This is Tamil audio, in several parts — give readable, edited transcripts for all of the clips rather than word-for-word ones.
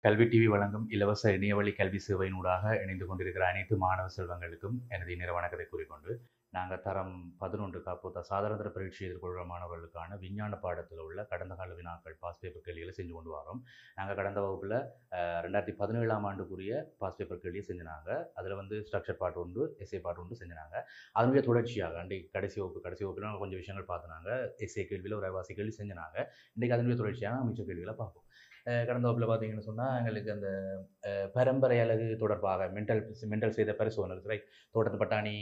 கல்வி டிவி வழங்கும் இலவச இணையவழி கல்வி சேவையினூடாக இணைந்து கொண்டிருக்கிற அனைத்து மாணவ செல்வங்களுக்கும் எனது இனிய வணக்கத்தை கூறிக்கொண்டு நாங்கள் தரம் 11 காப்போத்த சாதாரண பரீட்சை எதிர்கொள்கிற மாணவர்களுக்கான விஞ்ஞான பாடத்தில் உள்ள கடந்த கால வினாக்கள் பாஸ் பேப்பர் கேள்விகளை செஞ்சு கொண்டு வரோம். நாங்கள் கடந்த வகுப்பில் 2017ஆம் ஆண்டுக்குரிய பாஸ் பேப்பர் கேள்வியை செஞ்சினாங்க. அதில் வந்து ஸ்ட்ரக்சர் பார்ட் உண்டு, எஸ்ஏ பார்ட் உண்டு செஞ்சினாங்க. அதனுடைய தொடர்ச்சியாக அன்றைக்கு கடைசி வகுப்பில் நாங்கள் கொஞ்சம் விஷயங்கள் பார்த்துனாங்க. எஸ்ஏ கேள்வியில் ஒரு அரைவாசி கேள்வி செஞ்சினாங்க. இன்றைக்கு அதனுடைய தொடர்ச்சியாக மிச்ச கேள்விகளை பார்ப்போம். கடந்த வகுப்பில் பார்த்தீங்கன்னு சொன்னால் எங்களுக்கு அந்த பரம்பரை அலகு தொடர்பாக மென்டல் செய்த பரிசோதனை, ரைட், தோட்டத்து பட்டாணி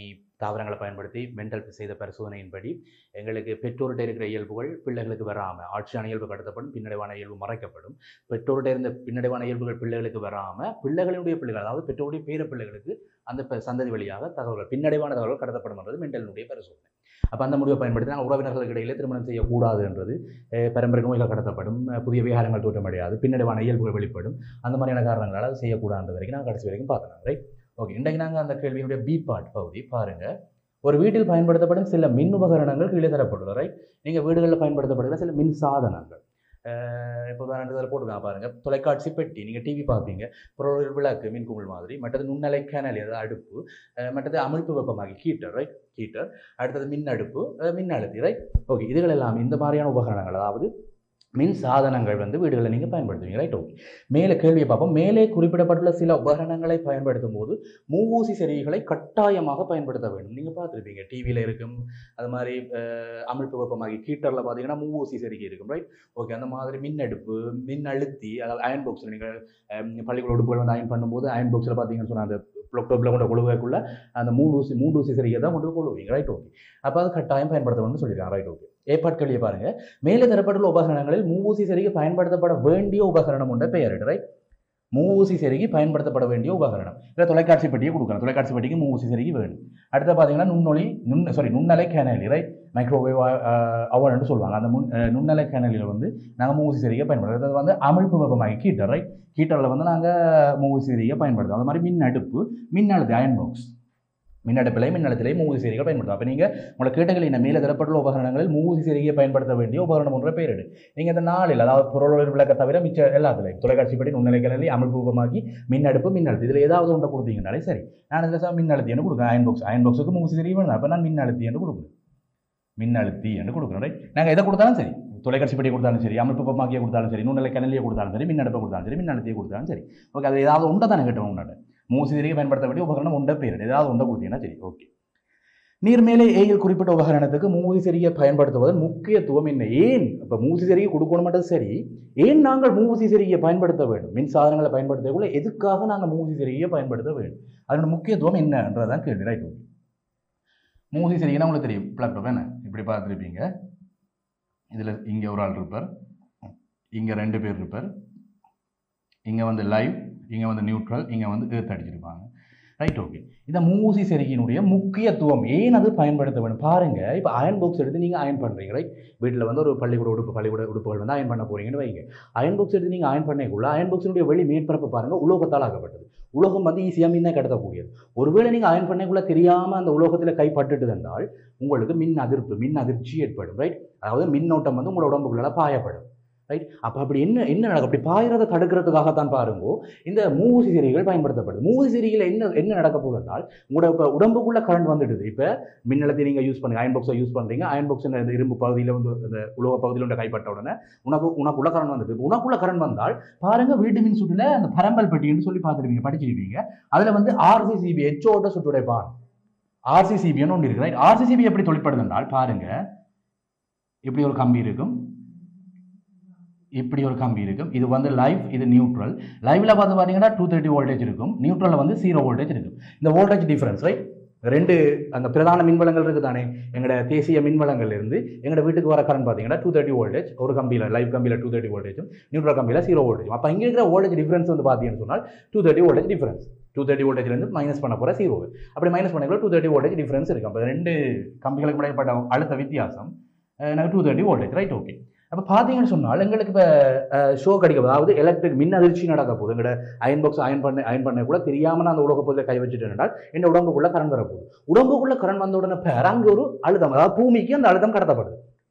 தாவரங்களை பயன்படுத்தி மென்டல் செய்த பரிசோதனையின்படி எங்களுக்கு பெற்றோர்கிட்ட இருக்கிற இயல்புகள் பிள்ளைகளுக்கு வராமல் ஆட்சியான இயல்பு கடத்தப்படும், பின்னடைவான இயல்பு மறைக்கப்படும். பெற்றோர்கிட்ட இருந்த பின்னடைவான இயல்புகள் பிள்ளைகளுக்கு வராமல் பிள்ளைகளுடைய பிள்ளைகள், அதாவது பெற்றோருடைய பேர பிள்ளைகளுக்கு அந்த சந்ததி வழியாக தகவல்கள் பின்னடைவான தகவல்கள் கடத்தப்படும் என்றது மென்டலினுடைய பரிசோதனை. அப்போ அந்த முடிவை பயன்படுத்தி நாங்கள் உறவினர்களுக்கு இடையிலே திருமணம் செய்யக்கூடாது என்றது, பரம்பரை நோய்கள் கடத்தப்படும், புதிய விகாரங்கள் தோற்றமடையாது, பின்னடைவான இயல்புகள் வெளிப்படும், அந்த மாதிரியான காரணங்களால் அது செய்யக்கூடாது வரைக்கும் நாங்கள் கடைசி வரைக்கும் பார்த்தோம். Right, okay. இன்றைக்கு நாங்கள் அந்த கேள்வியினுடைய பி பார்ட் பகுதி பாருங்கள். ஒரு வீட்டில் பயன்படுத்தப்படும் சில மின் உபகரணங்கள் கீழே தரப்பட்டுள்ளது. ரைட், நீங்கள் வீடுகளில் பயன்படுத்தப்படுகிற சில மின் சாதனங்கள் இப்போ உதாரணத்தில் போட்டுக்கலாம் பாருங்கள். தொலைக்காட்சி பெட்டி, நீங்கள் டிவி பார்ப்பீங்க, ஒரு விளக்கு மின் குமிழ் மாதிரி, மற்றது நுண்ணலை கேனல், அதாவது அடுப்பு, மற்றது அமிழ்ப்பு வெப்பமாகி ஹீட்டர், ரைட், ஹீட்டர், அடுத்தது மின் அடுப்பு, மின் அழுத்தி, ரைட், ஓகே. இதுகள் எல்லாம் இந்த மாதிரியான உபகரணங்கள், அதாவது மின் சாதனங்கள் வந்து வீடுகளில் நீங்கள் பயன்படுத்துவீங்க, ரைட், ஓகே. மேலே கேள்வியை பார்ப்போம். மேலே குறிப்பிடப்பட்டுள்ள சில உபகரணங்களை பயன்படுத்தும் போது மூவூசி செருகிகளை கட்டாயமாக பயன்படுத்த வேண்டும். நீங்கள் பார்த்துருப்பீங்க, டிவியில் இருக்கும், அது மாதிரி அமிழ்ப்பு வெப்பமாகி ஹீட்டரில் பார்த்தீங்கன்னா மூவூசி செருகி இருக்கும், ரைட், ஓகே. அந்த மாதிரி மின் அடுப்பு, மின் அழுத்தி, அதாவது அயன் பாக்ஸில் நீங்கள் பள்ளிக்கூட உடுப்புகள் வந்து அயன் பண்ணும்போது அயன் பாக்ஸில் பார்த்தீங்கன்னு சொன்னால் அந்த ப்ளொக்டோப்பில் கொண்ட கொழுவைக்குள்ள அந்த மூன்று ஊசி செருகியை தான் கொண்டு கொழுவீங்க, ரைட், ஓகே. அப்போ அது கட்டாயம் பயன்படுத்தணும்னு சொல்லியிருக்காங்க, ரைட், ஓகே. ஏற்பாடு கேள்வியை பாருங்கள். மேலே தரப்பட்டுள்ள உபகரணங்களில் மூவூசி செருகி பயன்படுத்தப்பட வேண்டிய உபகரணம் உண்ட பெயர், ரைட், மூவூசி செருகி பயன்படுத்தப்பட வேண்டிய உபகரணம். இல்லை தொலைக்காட்சி பெட்டியை கொடுக்கலாம், தொலைக்காட்சி பெட்டிக்கு மூவூசி செருகி வேணும். அடுத்து பார்த்தீங்கன்னா நுண்ணலை கேனலி, ரைட், மைக்ரோவேவ் அவன்னு சொல்லுவாங்க. அந்த நுண்ணலை கேனலியில் வந்து நாங்கள் மூவூசி செருகியை பயன்படுத்துவோம். அது வந்து அமிழ்ப்பு வெப்பமாகி ஹீட்டர், ரைட், ஹீட்டரில் வந்து நாங்கள் மூவூசி செருகியை பயன்படுத்துவோம். அது மாதிரி மின் அடுப்பு, மின் அழுத்தி, அயன் பாக்ஸ், மின்னடுப்பிலை மின்னழுத்திலே மூவூசி செருகிகள் பயன்படுத்தும். அப்போ நீங்கள் உங்களை கேட்டகள் என்ன மேலே தரப்பட்டுள்ள உபகரணங்களில் மூவூசி செருகியை பயன்படுத்த வேண்டிய உபகரணம் ஒன்ற பெயரிடு. நீங்கள் இந்த நாளில், அதாவது பொருள் விளக்க தவிர மிச்ச எல்லாத்துலையும் தொலைக்காட்சி படி நுண்ணலை கேனலி, அமிழ்ப்பு வெப்பமாகி, மின் அடுப்பு, மின்னழுத்தி, இதில் ஏதாவது ஒன்றை கொடுத்தீங்கனாலே சரி. நான் இதில் மின்னழுத்தி என்று கொடுக்குறேன். அயன் பாக்ஸுக்கு மூவூசி செருகி வேணும், அப்போ நான் மின்னழுத்தி என்று கொடுக்குறேன், மின்னழுத்தி என்று கொடுக்குறேன், ரைட். நாங்கள் எதை கொடுத்தாலும் சரி, தொலைக்காட்சி பெட்டியை கொடுத்தாலும் சரி, அமிழ்ப்பு வெப்பமாக்கியை கொடுத்தாலும் சரி, நுண்ணலை கேனலியை கொடுத்தாலும் சரி, மின்னடுப்பை கொடுத்தாலும் சரி, மின்னழுத்தியை கொடுத்தாலும் சரி, ஓகே. அது ஏதாவது ஒன்றை தானே கேட்டோம். உன்னோட மூவூசி செருகி பயன்படுத்த வேண்டிய உபகரணம் ஒன்றை பெயரிடு, ஏதாவது ஒன்றை கொடுத்தீங்கன்னா சரி, ஓகே. நீர்மேலே ஏயில் குறிப்பிட்ட உபகரணத்துக்கு மூவூசி செருகியை பயன்படுத்துவதன் முக்கியத்துவம் என்ன? ஏன் இப்போ மூவூசி செருகி கொடுக்கணும்ன்றது சரி, ஏன் நாங்கள் மூவூசி செருகியை பயன்படுத்த வேண்டும்? மின் சாதனங்களை பயன்படுத்தக்குள்ள எதுக்காக நாங்கள் மூவூசி செருகியை பயன்படுத்த வேண்டும்? அதோட முக்கியத்துவம் என்னன்றதான் கேள்வி, ரைட். மூவூசி செருகினா உங்களுக்கு தெரியும், பிளக் டாப் என்ன இப்படி பார்த்துருப்பீங்க. இதில் இங்கே ஒரு ஆள் இருப்பார், இங்கே 2 பேர் இருப்பார், இங்கே வந்து லைவ், இங்கே வந்து நியூட்ரல், இங்கே வந்து ஏர்த் அடிச்சிருப்பாங்க, ரைட், ஓகே. இந்த மூவூசி செருகியினுடைய முக்கியத்துவம் ஏன் அது பயன்படுத்த வேண்டும் பாருங்கள். இப்போ அயன் பாக்ஸ் எடுத்து நீங்கள் அயன் பண்ணுறீங்க, ரைட். வீட்டில் வந்து ஒரு பள்ளிக்கூட உடுப்புகள் வந்து அயன் பண்ண போகிறீங்கன்னு வைங்க. அயன் பாக்ஸ் எடுத்து நீங்கள் அயன் பண்ணக்குள்ள அயன் பாக்ஸினுடைய வெளி மேற்பரப்பு பாருங்கள், உலோகத்தால் ஆக்கப்பட்டது. உலோகம் வந்து ஈஸியாக மின்னை கடத்தக்கூடியது. ஒருவேளை நீங்கள் அயன் பண்ணக்குள்ள தெரியாமல் அந்த உலோகத்தில் கைப்பட்டுட்டு இருந்தால் உங்களுக்கு மின் அதிர்ச்சி ஏற்படும், ரைட். அதாவது மின்னோட்டம் வந்து உங்களோட உடம்புக்குள்ள பாயப்படும், ரைட். அப்போ அப்படி என்ன நடக்கும்? அப்படி பாயிரத்தை தடுக்கிறதுக்காகத்தான் பாருங்கோ இந்த மூவூசி செருகிகள் பயன்படுத்தப்படுது. மூவூசி செருகியில் என்ன நடக்க போகுதுனால் உங்களோட இப்போ உடம்புக்குள்ள கரண்ட் வந்துடுது. இப்போ மின்னழுத்தி நீங்கள் யூஸ் பண்ணுங்க, அயன் பாக்ஸை யூஸ் பண்ணுறீங்க, அயன் பாக்ஸ் இந்த இரும்பு பகுதியில் வந்து இந்த உலோக பகுதியில் ஒன்று கைப்பட்ட உடனே உனக்குள்ள கரண்ட் வந்துடுது. உனக்குள்ள கரண்ட் வந்தால் பாருங்க, வீட்டு மின் சுற்றில் அந்த பரம்பல் பெட்டின்னு சொல்லி பார்த்துருப்பீங்க, படிச்சிருப்பீங்க. அதில் வந்து RCCB எச்சோட சுற்றுடைப்பான் RCCBன்னு ஒன்று இருக்கு, ரைட். RCCB எப்படி தொழிற்படுது என்றால் பாருங்க, இப்படி ஒரு கம்பி இருக்கும், இப்படி ஒரு கம்பி இருக்கும். இது வந்து லைவ், இது நியூட்ரல். லைவ்ல பார்த்து பார்த்தீங்கன்னா 230 வோல்டேஜ் இருக்கும், நியூட்ரலில் வந்து 0 வோல்டேஜ் இருக்கும். இந்த வோல்டேஜ் டிஃபரன்ஸ், ரைட். 2 அந்த பிரதான மின்வளங்கள் இருக்குது தானே, எங்களோட தேசிய மின்வளங்கள் இருந்து எங்களோட வீட்டுக்கு வர கரண்ட் பார்த்தீங்கன்னா 230 வோல்டேஜ் ஒரு கம்பியில், லைவ் கம்பியில் 230 வோல்டேஜும் நியூட்ரல் கம்பியில் 0 வோல்டேஜும். அப்போ இங்கே இருக்கிற வோல்டேஜ் டிஃபரன்ஸ் வந்து பார்த்தீங்கன்னு சொன்னால் 230 வோல்டேஜ் டிஃபரன்ஸ். 230 வோல்டேஜ்லேருந்து மைனஸ் பண்ண போகிற 0, அப்படி மைனஸ் பண்ண 230 வோல்டேஜ் டிஃபரன்ஸ் இருக்கும். அப்போ 2 கம்பிகளுக்கு இடைப்பட்ட அழுத்த வித்தியாசம் எனக்கு 230 வோல்டேஜ், ரைட், ஓகே. அப்போ பார்த்தீங்கன்னு சொன்னால் எங்களுக்கு இப்போ ஷோ கிடைக்கும், அதாவது எலக்ட்ரிக் மின் அதிர்ச்சி நடக்க போகுது. எங்களோட அயன் பாக்ஸ் அயன் பண்ண கூட தெரியாமல் நான் அந்த உலக பொருளை கை வச்சுட்டு என்றால் என் உடம்புக்குள்ள கரண்ட் வரப்போகுது. உடம்புக்குள்ள கரண்ட் வந்த உடனே அங்கே ஒரு அழுத்தம், அதாவது பூமிக்கு அந்த அழுத்தம் கடத்தப்படுது.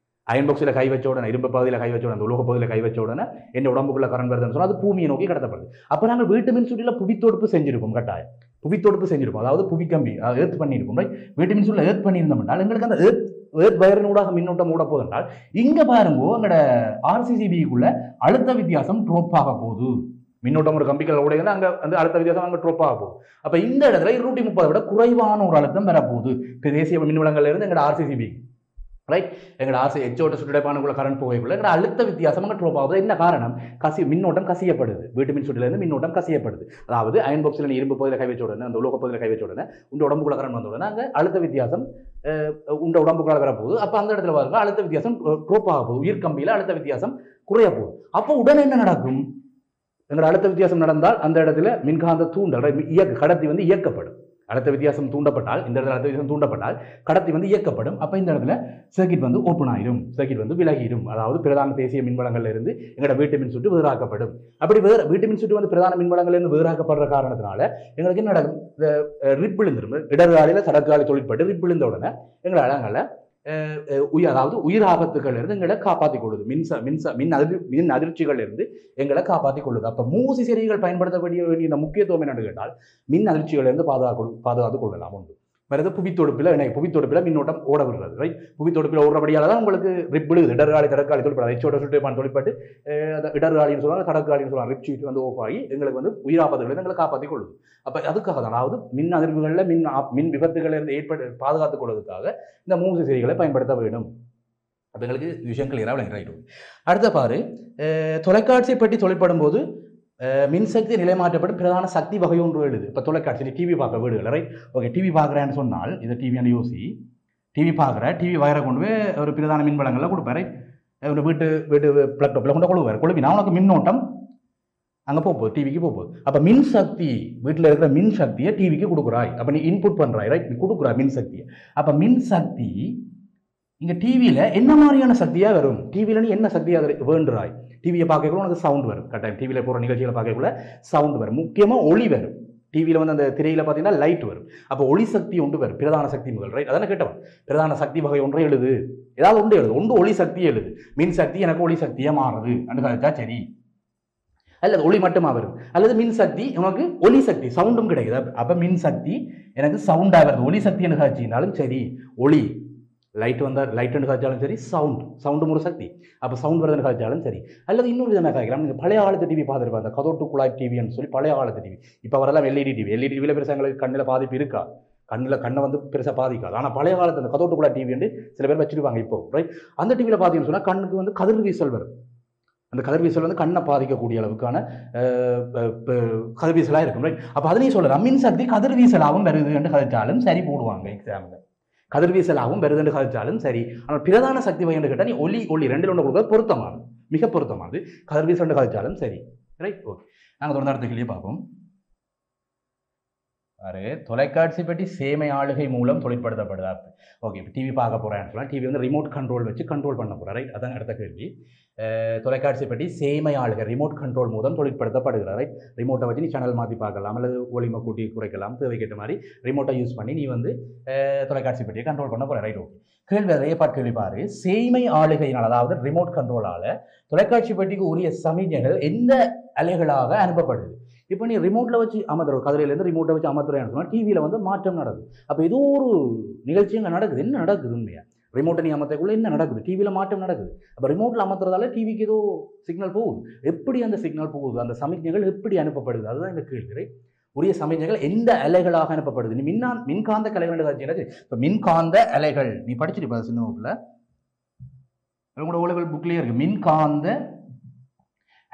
அயன் பாக்ஸில் கை வச்ச உடனே இரும்பு பகுதியில் கை வச்ச உடனே அந்த உலோக பகுதியில் கை வச்ச உடனே என்ன உடம்புக்குள்ள கரண்ட் வருதுன்னு சொன்னால் அது பூமியை நோக்கி கடத்தப்படுது. அப்போ நாங்கள் வீட்டு மின்சுற்றியில் புவித்தொடுப்பு செஞ்சிருப்போம், கட்டாயம் புவித்தொடுப்பு செஞ்சிருப்போம், அதாவது புவிக்கம்பி ஏர்த் பண்ணியிருப்போம். ரைட், வீட்டு மின்சுற்றில் ஏர்த் பண்ணியிருந்தோம் என்றால் எங்களுக்கு அந்த ஏர்த் வயரினூடாக மின்னோட்டம் ஓட போகுது என்றால் இங்கே பாருங்கோ எங்களோட ஆர்சிசிபிக்குள்ள அழுத்த வித்தியாசம் ட்ரோப் ஆக போகுது. மின்னோட்டம் ஒரு கம்பிகள் உடையதுன்னா அங்கே வந்து அழுத்த வித்தியாசம் அங்கே ட்ரோப் ஆக போகுது. அப்போ இந்த இடத்துல 230 விட குறைவான ஒரு அழுத்தம் வரப்போகுது தேசிய மின்வளங்கள்ல இருந்து எங்களோட ஆர்சிசிபி. ரைட், எங்களோட எச்சோட்ட சுற்றுடைப்பானுக்குள்ள கரண்ட் போகக்குள்ள எங்களோட அழுத்த வித்தியாசம் அங்கே ட்ரோப் ஆகுது. என்ன காரணம்? மின்னோட்டம் கசியப்படுது, வீட்டு மின் சுற்றிலிருந்து மின்னோட்டம் கசியப்படுது. அதாவது அயன் பாக்ஸில் நீ இரும்பு பகுதியில் கை வச்ச உடனே அந்த உலோக பகுதியில் கை வச்ச உடனே உங்க உடம்புக்குள்ள கரண்ட் வந்த உடனே அங்கே அழுத்த வித்தியாசம் உண்ட உடம்புக்குள்ள வரப்போகுது. அப்போ அந்த இடத்துல பாருங்க அழுத்த வித்தியாசம் ட்ரோப் ஆக போகுது, உயிர் கம்பியில் அழுத்த வித்தியாசம் குறைய போகுது. அப்போ உடனே என்ன நடக்கும்? எங்களோட அழுத்த வித்தியாசம் நடந்தால் அந்த இடத்துல மின்காந்த தூண்டல் கடத்தி வந்து இயக்கப்படும். அழுத்த வித்தியாசம் தூண்டப்பட்டால், இந்த இடத்துல அழுத்த வித்தியாசம் தூண்டப்பட்டால் கடத்தி வந்து இயக்கப்படும். அப்போ இந்த இடத்துல சர்க்கிட் வந்து ஓப்பன் ஆயிடும், சர்க்கிட் வந்து விலகிடும். அதாவது பிரதான தேசிய மின்வளங்கள்ல இருந்து எங்களோட வீட்டு மின் சுற்று வேறாக்கப்படும். அப்படி வீட்டு மின் சுற்று வந்து பிரதான மின்வளங்கள்ல இருந்து வேறாக்கப்படுற காரணத்தினால எங்களுக்கு என்ன நடக்கும்? இந்த ரிப் விழுந்துடும். இடர்காலியில் சடற்காலி தொழிற்பட்டு ரிப் விழுந்த உடனே எங்களை அழகால அதாவது உயிர் ஆபத்துகள் இருந்து எங்களை காப்பாற்றிக் கொள்ளுது. மின் அதிர்ச்சிகள் இருந்து எங்களை காப்பாற்றிக் கொள்ளுது. அப்போ மூசி செறிகள் பயன்படுத்த வேண்டிய முக்கியத்துவம் என்னன்னு கேட்டால் மின் அதிர்ச்சிகள் இருந்து பாதுகாத்து கொள்ளலாம். உண்டு வேறு புவித்தொடுப்பில் மின்னோட்டம் ஓட விடுறது. ரைட், புவித்தொடுப்பில் ஓடுறபடியால் தான் உங்களுக்கு ரிப் விழுது. இடர்காலி தடற்காலி தொழிற்பட்டு எச்சோட சுட்டுப்பான் தொழிற்பட்டு இடர்காலின்னு சொல்லுவாங்க, தடற்காலின்னு சொல்லுவாங்க. ரிப் ஷீட் வந்து ஓஃப் ஆகி எங்களுக்கு வந்து உயிராபத்துகளை எங்களை காப்பாற்றிக் கொள்ளுது. அப்போ அதுக்காக தான், அதாவது மின் அதிர்வுகளில் மின் விபத்துகளில் இருந்து பாதுகாத்துக் கொள்வதற்காக இந்த மூசி செறிகளை பயன்படுத்த வேண்டும். அப்போ எங்களுக்கு விஷயம் கிளியராக விளங்கிட்டு. அடுத்த பாரு, தொலைக்காட்சி பெட்டி தொழிற்படும் போது மின்சக்தி நிலைமாற்றப்படும் பிரதான சக்தி வகை ஒன்று எழுது. இப்போ தொலைக்காட்சி டிவி பார்க்க வீடுகள். ரைட், ஓகே, டிவி பார்க்குறேன்னு சொன்னால் இதை டிவியான யோசி, டிவி பார்க்குற டிவி வயரை கொண்டு போய் ஒரு பிரதான மின்வளங்களில் கொடுப்பாரு. வீட்டு பிளக் டாப்பில் கொண்டு கொழுவினா உனக்கு மின்னோட்டம் அங்கே போகுது, டிவிக்கு போகுது. அப்போ மின்சக்தி வீட்டில் இருக்கிற மின்சக்தியை டிவிக்கு கொடுக்குறாய். அப்போ நீ இன்புட் பண்ணுறாய். ரைட், நீ கொடுக்குறாய் மின்சக்தியை. அப்போ மின்சக்தி இங்கே டிவியில் என்ன மாதிரியான சக்தியாக வரும்? டிவியில் நீ என்ன சக்தியாக வேண்டுறாய்? டிவியை பார்க்கக்குள்ள உனக்கு சவுண்ட் வரும். கட்டாயம் டிவியில் போகிற நிகழ்ச்சிகளை பார்க்கக்குள்ள சவுண்ட் வரும். முக்கியமாக ஒளி வரும். டிவியில் வந்து அந்த திரையில் பார்த்தீங்கன்னா லைட் வரும். அப்போ ஒளி சக்தி ஒன்று வரும், பிரதான சக்தி முதல். ரைட், அதான கேட்டவன். பிரதான சக்தி வகை ஒன்றை எழுது, ஏதாவது ஒன்று எழுது. ஒன்று ஒளி சக்தி எழுது. மின் சக்தி எனக்கு ஒளி சக்தியாக மாறுது அண்டு கழிச்சா சரி, அல்லது ஒளி மட்டுமா வரும். அல்லது மின் சக்தி உனக்கு ஒளி சக்தி சவுண்டும் கிடைக்குது. அப்போ மின் சக்தி எனக்கு சவுண்டாக வருது. ஒளி சக்தி எனக்கு காய்ச்சினாலும் சரி, ஒளி லைட் வந்தால் லைட்டுன்னு காய்ச்சாலும் சரி, சவுண்டும் ஒரு சக்தி. அப்போ சவுண்ட் வருதுன்னு காய்ச்சாலும் சரி. அல்லது இன்னொரு விதமாக காய்க்கலாம். நீங்கள் பழைய காலத்து டிவி பார்த்துருப்பாங்க, கதோட்டு குழாய் டிவின்னு சொல்லி பழைய காலத்து டிவி. இப்போ வரலாம் எல்இடி டிவியில் பெருசாக எங்களுக்கு கண்ணில் பாதிப்பு இருக்கா? கண்ணை வந்து பெருசாக பாதிக்காது. ஆனால் பழைய காலத்து அந்த கதோட்டு குழாய் டிவி வந்து சில பேர் வச்சுருப்பாங்க இப்போ. ரைட், அந்த டிவியில் பார்த்தீங்கன்னு சொன்னால் கண்ணுக்கு வந்து கதிர்வீசல் வரும். அந்த கதிர்வீசல் வந்து கண்ணை பாதிக்கக்கூடிய அளவுக்கான கதிர்வீசலாக இருக்கும். ரைட், அப்போ அதனையும் சொல்லலாம் மின்சக்தி கதிர்வீசலாகவும் வருதுன்னு கதைச்சாலும் சரி போடுவாங்க எக்ஸாமில். கதிர்வீசலாகவும் வருதுன்னு கதைச்சாலும் சரி. ஆனால் பிரதான சக்தி வகை என்று கேட்டால் நீ ஒளி ரெண்டில் ஒன்று கொடுக்குறது பொருத்தமானது, மிக பொருத்தமானது. கதிர்வீசல் கதைச்சாலும் சரி. ரைட், ஓகே, நாங்கள் தொடர்ந்து அடுத்த கேள்வியை பார்ப்போம். தொலைக்காட்சி பெட்டி சேமை ஆளுகை மூலம் தொழிற்படுத்தப்படுதா? ஓகே, இப்போ டிவி பார்க்க போகிறேன்னு சொல்லலாம். டிவி வந்து ரிமோட் கண்ட்ரோல் வச்சு கண்ட்ரோல் பண்ண போகிறேன். ரைட், அதான் அடுத்த கேள்வி. தொலைக்காட்சி பெட்டி சேமை ஆளுகை ரிமோட் கண்ட்ரோல் மூலம் தொழிற்படுத்தப்படுகிறார். ரைட், ரிமோட்டை வச்சு நீ சேனல் மாற்றி பார்க்கலாம், அல்லது ஒளிமை கூட்டி குறைக்கலாம், தேவைக்கேற்ற மாதிரி ரிமோட்டை யூஸ் பண்ணி நீ வந்து தொலைக்காட்சி பெட்டியை கண்ட்ரோல் பண்ண போகிற. Right, okay. கேள்வி பாரு, சேமை ஆளுகையினால் அதாவது ரிமோட் கண்ட்ரோலால் தொலைக்காட்சி பெட்டிக்கு உரிய சமிக்ஞைகள் எந்த அலைகளாக அனுப்பப்படுது? இப்போ நீ ரிமோட்டில் வச்சு அமர்த்துற, கதிரையிலேருந்து ரிமோட்டை வச்சு அமர்த்துறேன்னு சொன்னால் டிவியில் வந்து மாற்றம் நடக்குது. அப்போ ஏதோ ஒரு நிகழ்ச்சி அங்கே நடக்குது. என்ன நடக்குது உண்மையாக? ரிமோட்டை நீ அமர்த்தக்குள்ள என்ன நடக்குது? டிவியில் மாற்றம் நடக்குது. அப்போ ரிமோட்டில் அமர்த்துறதால டிவிக்கு ஏதோ சிக்னல் போகுது. எப்படி அந்த சிக்னல் போகுது? அந்த சமிக்ஞைகள் எப்படி அனுப்பப்படுது? அதுதான் இந்த கேள்வி. உரிய சமிக்ஞைகள் எந்த அலைகளாக அனுப்பப்படுது? நீ மின்காந்த அலைகள். இப்போ மின்காந்த அலைகள் நீ படிச்சிருப்ப சின்ன வகுப்பில், உங்களோட உலக புக்லேயே இருக்குது. மின்காந்த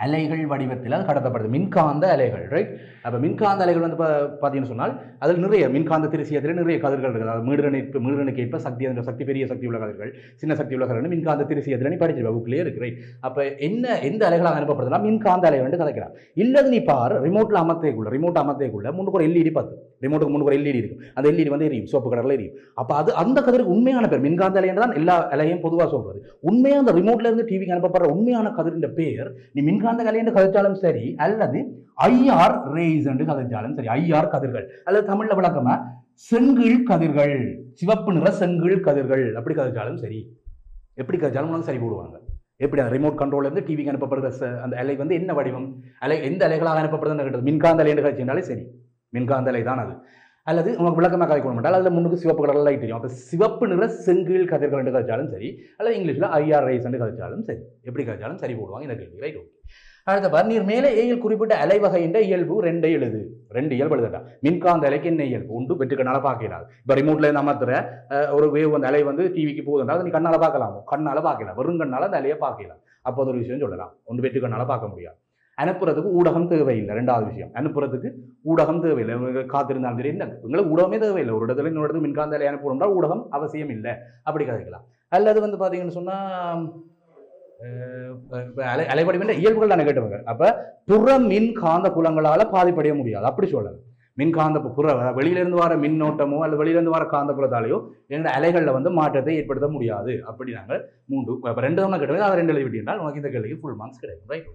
அலைகள் வடிவத்தில் அது கடத்தப்படுது, மின்காந்த அலைகள். ரைட், அப்போ மின்காந்த அலைகள் வந்து பார்த்தீங்கன்னு சொன்னால் அதில் நிறைய மின்காந்த திருசியத்தில் நிறைய கதிர்கள் இருக்குது. அதாவது மீடுனுக்கு ஏற்ப சக்தி பெரிய சக்தி உள்ள கதிர்கள், சின்ன சக்தி உள்ள கதிர்கள் மின்காந்த திருசியத்தில் நீ படிச்சிருப்ப புக்லேயே இருக்கு. ரைட், அப்போ எந்த அலைகளாக அனுப்பப்படுதுன்னா மின்காந்த அலைகள் வந்து கதைக்கிறான். இல்லது நீ பார், ரிமோட் அமர்த்தக்குள்ள முன்னுக்கு ஒரு எல்இடி பார்த்து, ரிமோட்டுக்கு முன்னுக்கு ஒரு எல்இடி இருக்கும். அந்த எல்இடி வந்து எரியும், சோப்பு கடலில் எரியும். அப்போ அந்த கதிருக்கு உண்மையான பேர் மின்காந்த அலை தான் எல்லா அலையும் பொதுவாக சொல்றது. உண்மையாக அந்த ரிமோட்ல இருந்து டிவிக்கு அனுப்பப்படுற உண்மையான கதிரின் பேர் நீ மின்காந்த கலை என்று கதைச்சாலும் சரி, அல்லது ஐஆர் ரேஸ் என்று கதைச்சாலும் சரி. ஐஆர் கதிர்கள் அல்லது தமிழ்ல விளக்கமா செங்கீழ் கதிர்கள், சிவப்பு நிற செங்கீழ் கதிர்கள் அப்படி கதைச்சாலும் சரி. எப்படி கதைச்சாலும் உனக்கு சரி போடுவாங்க. எப்படி அந்த ரிமோட் கண்ட்ரோல்லேருந்து டிவிக்கு அனுப்பப்படுற அந்த அலை வந்து என்ன வடிவம், அலை எந்த அலைகளாக அனுப்பப்படுதுன்னு கேட்டது. மின்காந்த அலை என்று கழிச்சிருந்தாலே சரி, மின்காந்த அலை தான் அது. அல்லது உங்களுக்கு விளக்கமாக கதை கொள்ள மாட்டால் அதில் முன்னுக்கு சிவப்பு கலர் லைட் தெரியும். அப்போ சிவப்பு நிற செங்கீழ் கதிர்கள் என்று கதைச்சாலும் சரி, அல்லது இங்கிலீஷில் ஐஆர் ரைஸ் என்று கதைச்சாலும் சரி, எப்படி கதைச்சாலும் சரி போடுவாங்க இந்த கேள்வி. Right, okay. அடுத்த பார், நீர் மேலே ஏயில் குறிப்பிட்ட அலை வகையின் இயல்பு 2 எழுது. 2 இயல்பு எழுதட்டா. மின்காந்த அலைக்கு என்ன இயல்பு உண்டு வெற்றுக்கண்ணால பார்க்கலாம். இப்போ ரிமோட்ல இருந்து அமர்த்துற ஒரு வேவ் அந்த அலை வந்து டிவிக்கு போகுதுன்றால் நீ கண்ணால பார்க்கலாம், கண்ணால பார்க்கலாம், வெறும் கண்ணால அந்த அலையை பார்க்கலாம். அப்போ ஒரு விஷயம் சொல்லலாம், ஒன்று வெற்றுக்கண்ணால பார்க்க முடியாது. அனுப்புறதுக்கு ஊடகம் தேவையில்லை. 2வது விஷயம், அனுப்புறதுக்கு ஊடகம் தேவையில்லை. காத்திருந்தாலும் சரி, உங்களுக்கு ஊடகமே தேவையில்லை. ஒரு இடத்துல இன்னொரு இடத்துக்கு மின்காந்த அலை அனுப்பணும்னா ஊடகம் அவசியம் இல்லை, அப்படி கதைக்கலாம். அல்லது வந்து பார்த்தீங்கன்னு சொன்னால் அலைவடிவ இயல்புகள் தானே கேட்டவங்க. அப்போ புற மின் காந்த புலங்களால் பாதிப்படைய முடியாது, அப்படி சொல்லலாம். மின்காந்த புற வெளியிலிருந்து வர மின்னோட்டமோ அல்லது வெளியிலிருந்து வர காந்த புலத்தாலேயோ எங்களோட அலைகளில் வந்து மாற்றத்தை ஏற்படுத்த முடியாது. அப்படி நாங்கள் 3 இப்போ 2 தான் கேட்டவங்க, அதை 2 எழுதி விட்டீங்கன்னா உனக்கு இந்த கேள்விக்கு ஃபுல் மார்க்ஸ் கிடைக்கும். ரைட்.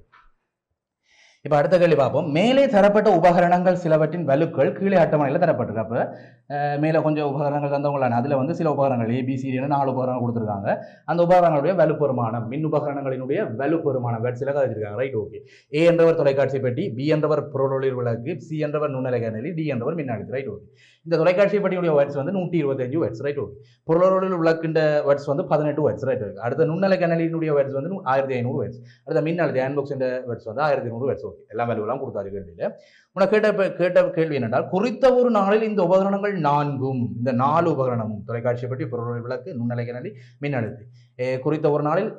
இப்போ அடுத்த கேள்வி பார்ப்போம். மேலே தரப்பட்ட உபகரணங்கள் சிலவற்றின் வலுக்கள் கீழே அட்டவணையில் தரப்பட்டிருக்கு. அப்போ மேலே கொஞ்சம் உபகரணங்கள் தந்தவங்களான அதில் வந்து சில உபகரணங்கள் ABCD 4 உபகரணங்கள் கொடுத்துருக்காங்க. அந்த உபகரணங்களுடைய வலுப்பெருமானம், மின் உபகரணங்களினுடைய வலுப்பெருமானம் சில கதைச்சிருக்காங்க. Right, okay. A என்றவர் தொலைக்காட்சி பெட்டி, B என்றவர் புறொளிர் விளக்கு, C என்றவர் நுண்ணலை கணினி, D என்றவர் மின்னழுத்தி. Right, okay. இந்த தொலைக்காட்சி பெட்டியுடைய வேர்ட்ஸ் வந்து 125 வேர்ட்ஸ். Right, okay. புறொளிர் விளக்குன்ற வேர்ட்ஸ் வந்து 18 வேர்ட்ஸ். Right, okay. அடுத்த நுண்ணலை கணினியினுடைய வேர்ட்ஸ் வந்து 1500 வேர்ட்ஸ். அடுத்த மின்னழுத்தி ஹேண்ட்பாக்ஸ் வேர்ட்ஸ் வந்து 1100 வேர்ட்ஸ். ஓகே, எல்லாம் வேல்யூலாம் கொடுத்தாரு கேள்வியில். உனக்கு கேட்ட கேள்வி என்னென்றால், குறித்த ஒரு நாளில் இந்த உபகரணங்கள் 4ம், இந்த 4 உபகரணமும் தொலைக்காட்சி பெட்டி, புறொளிர் விளக்கு, நுண்ணலை கணினி, மின்னழுத்தி, குறித்த ஒரு நாளில்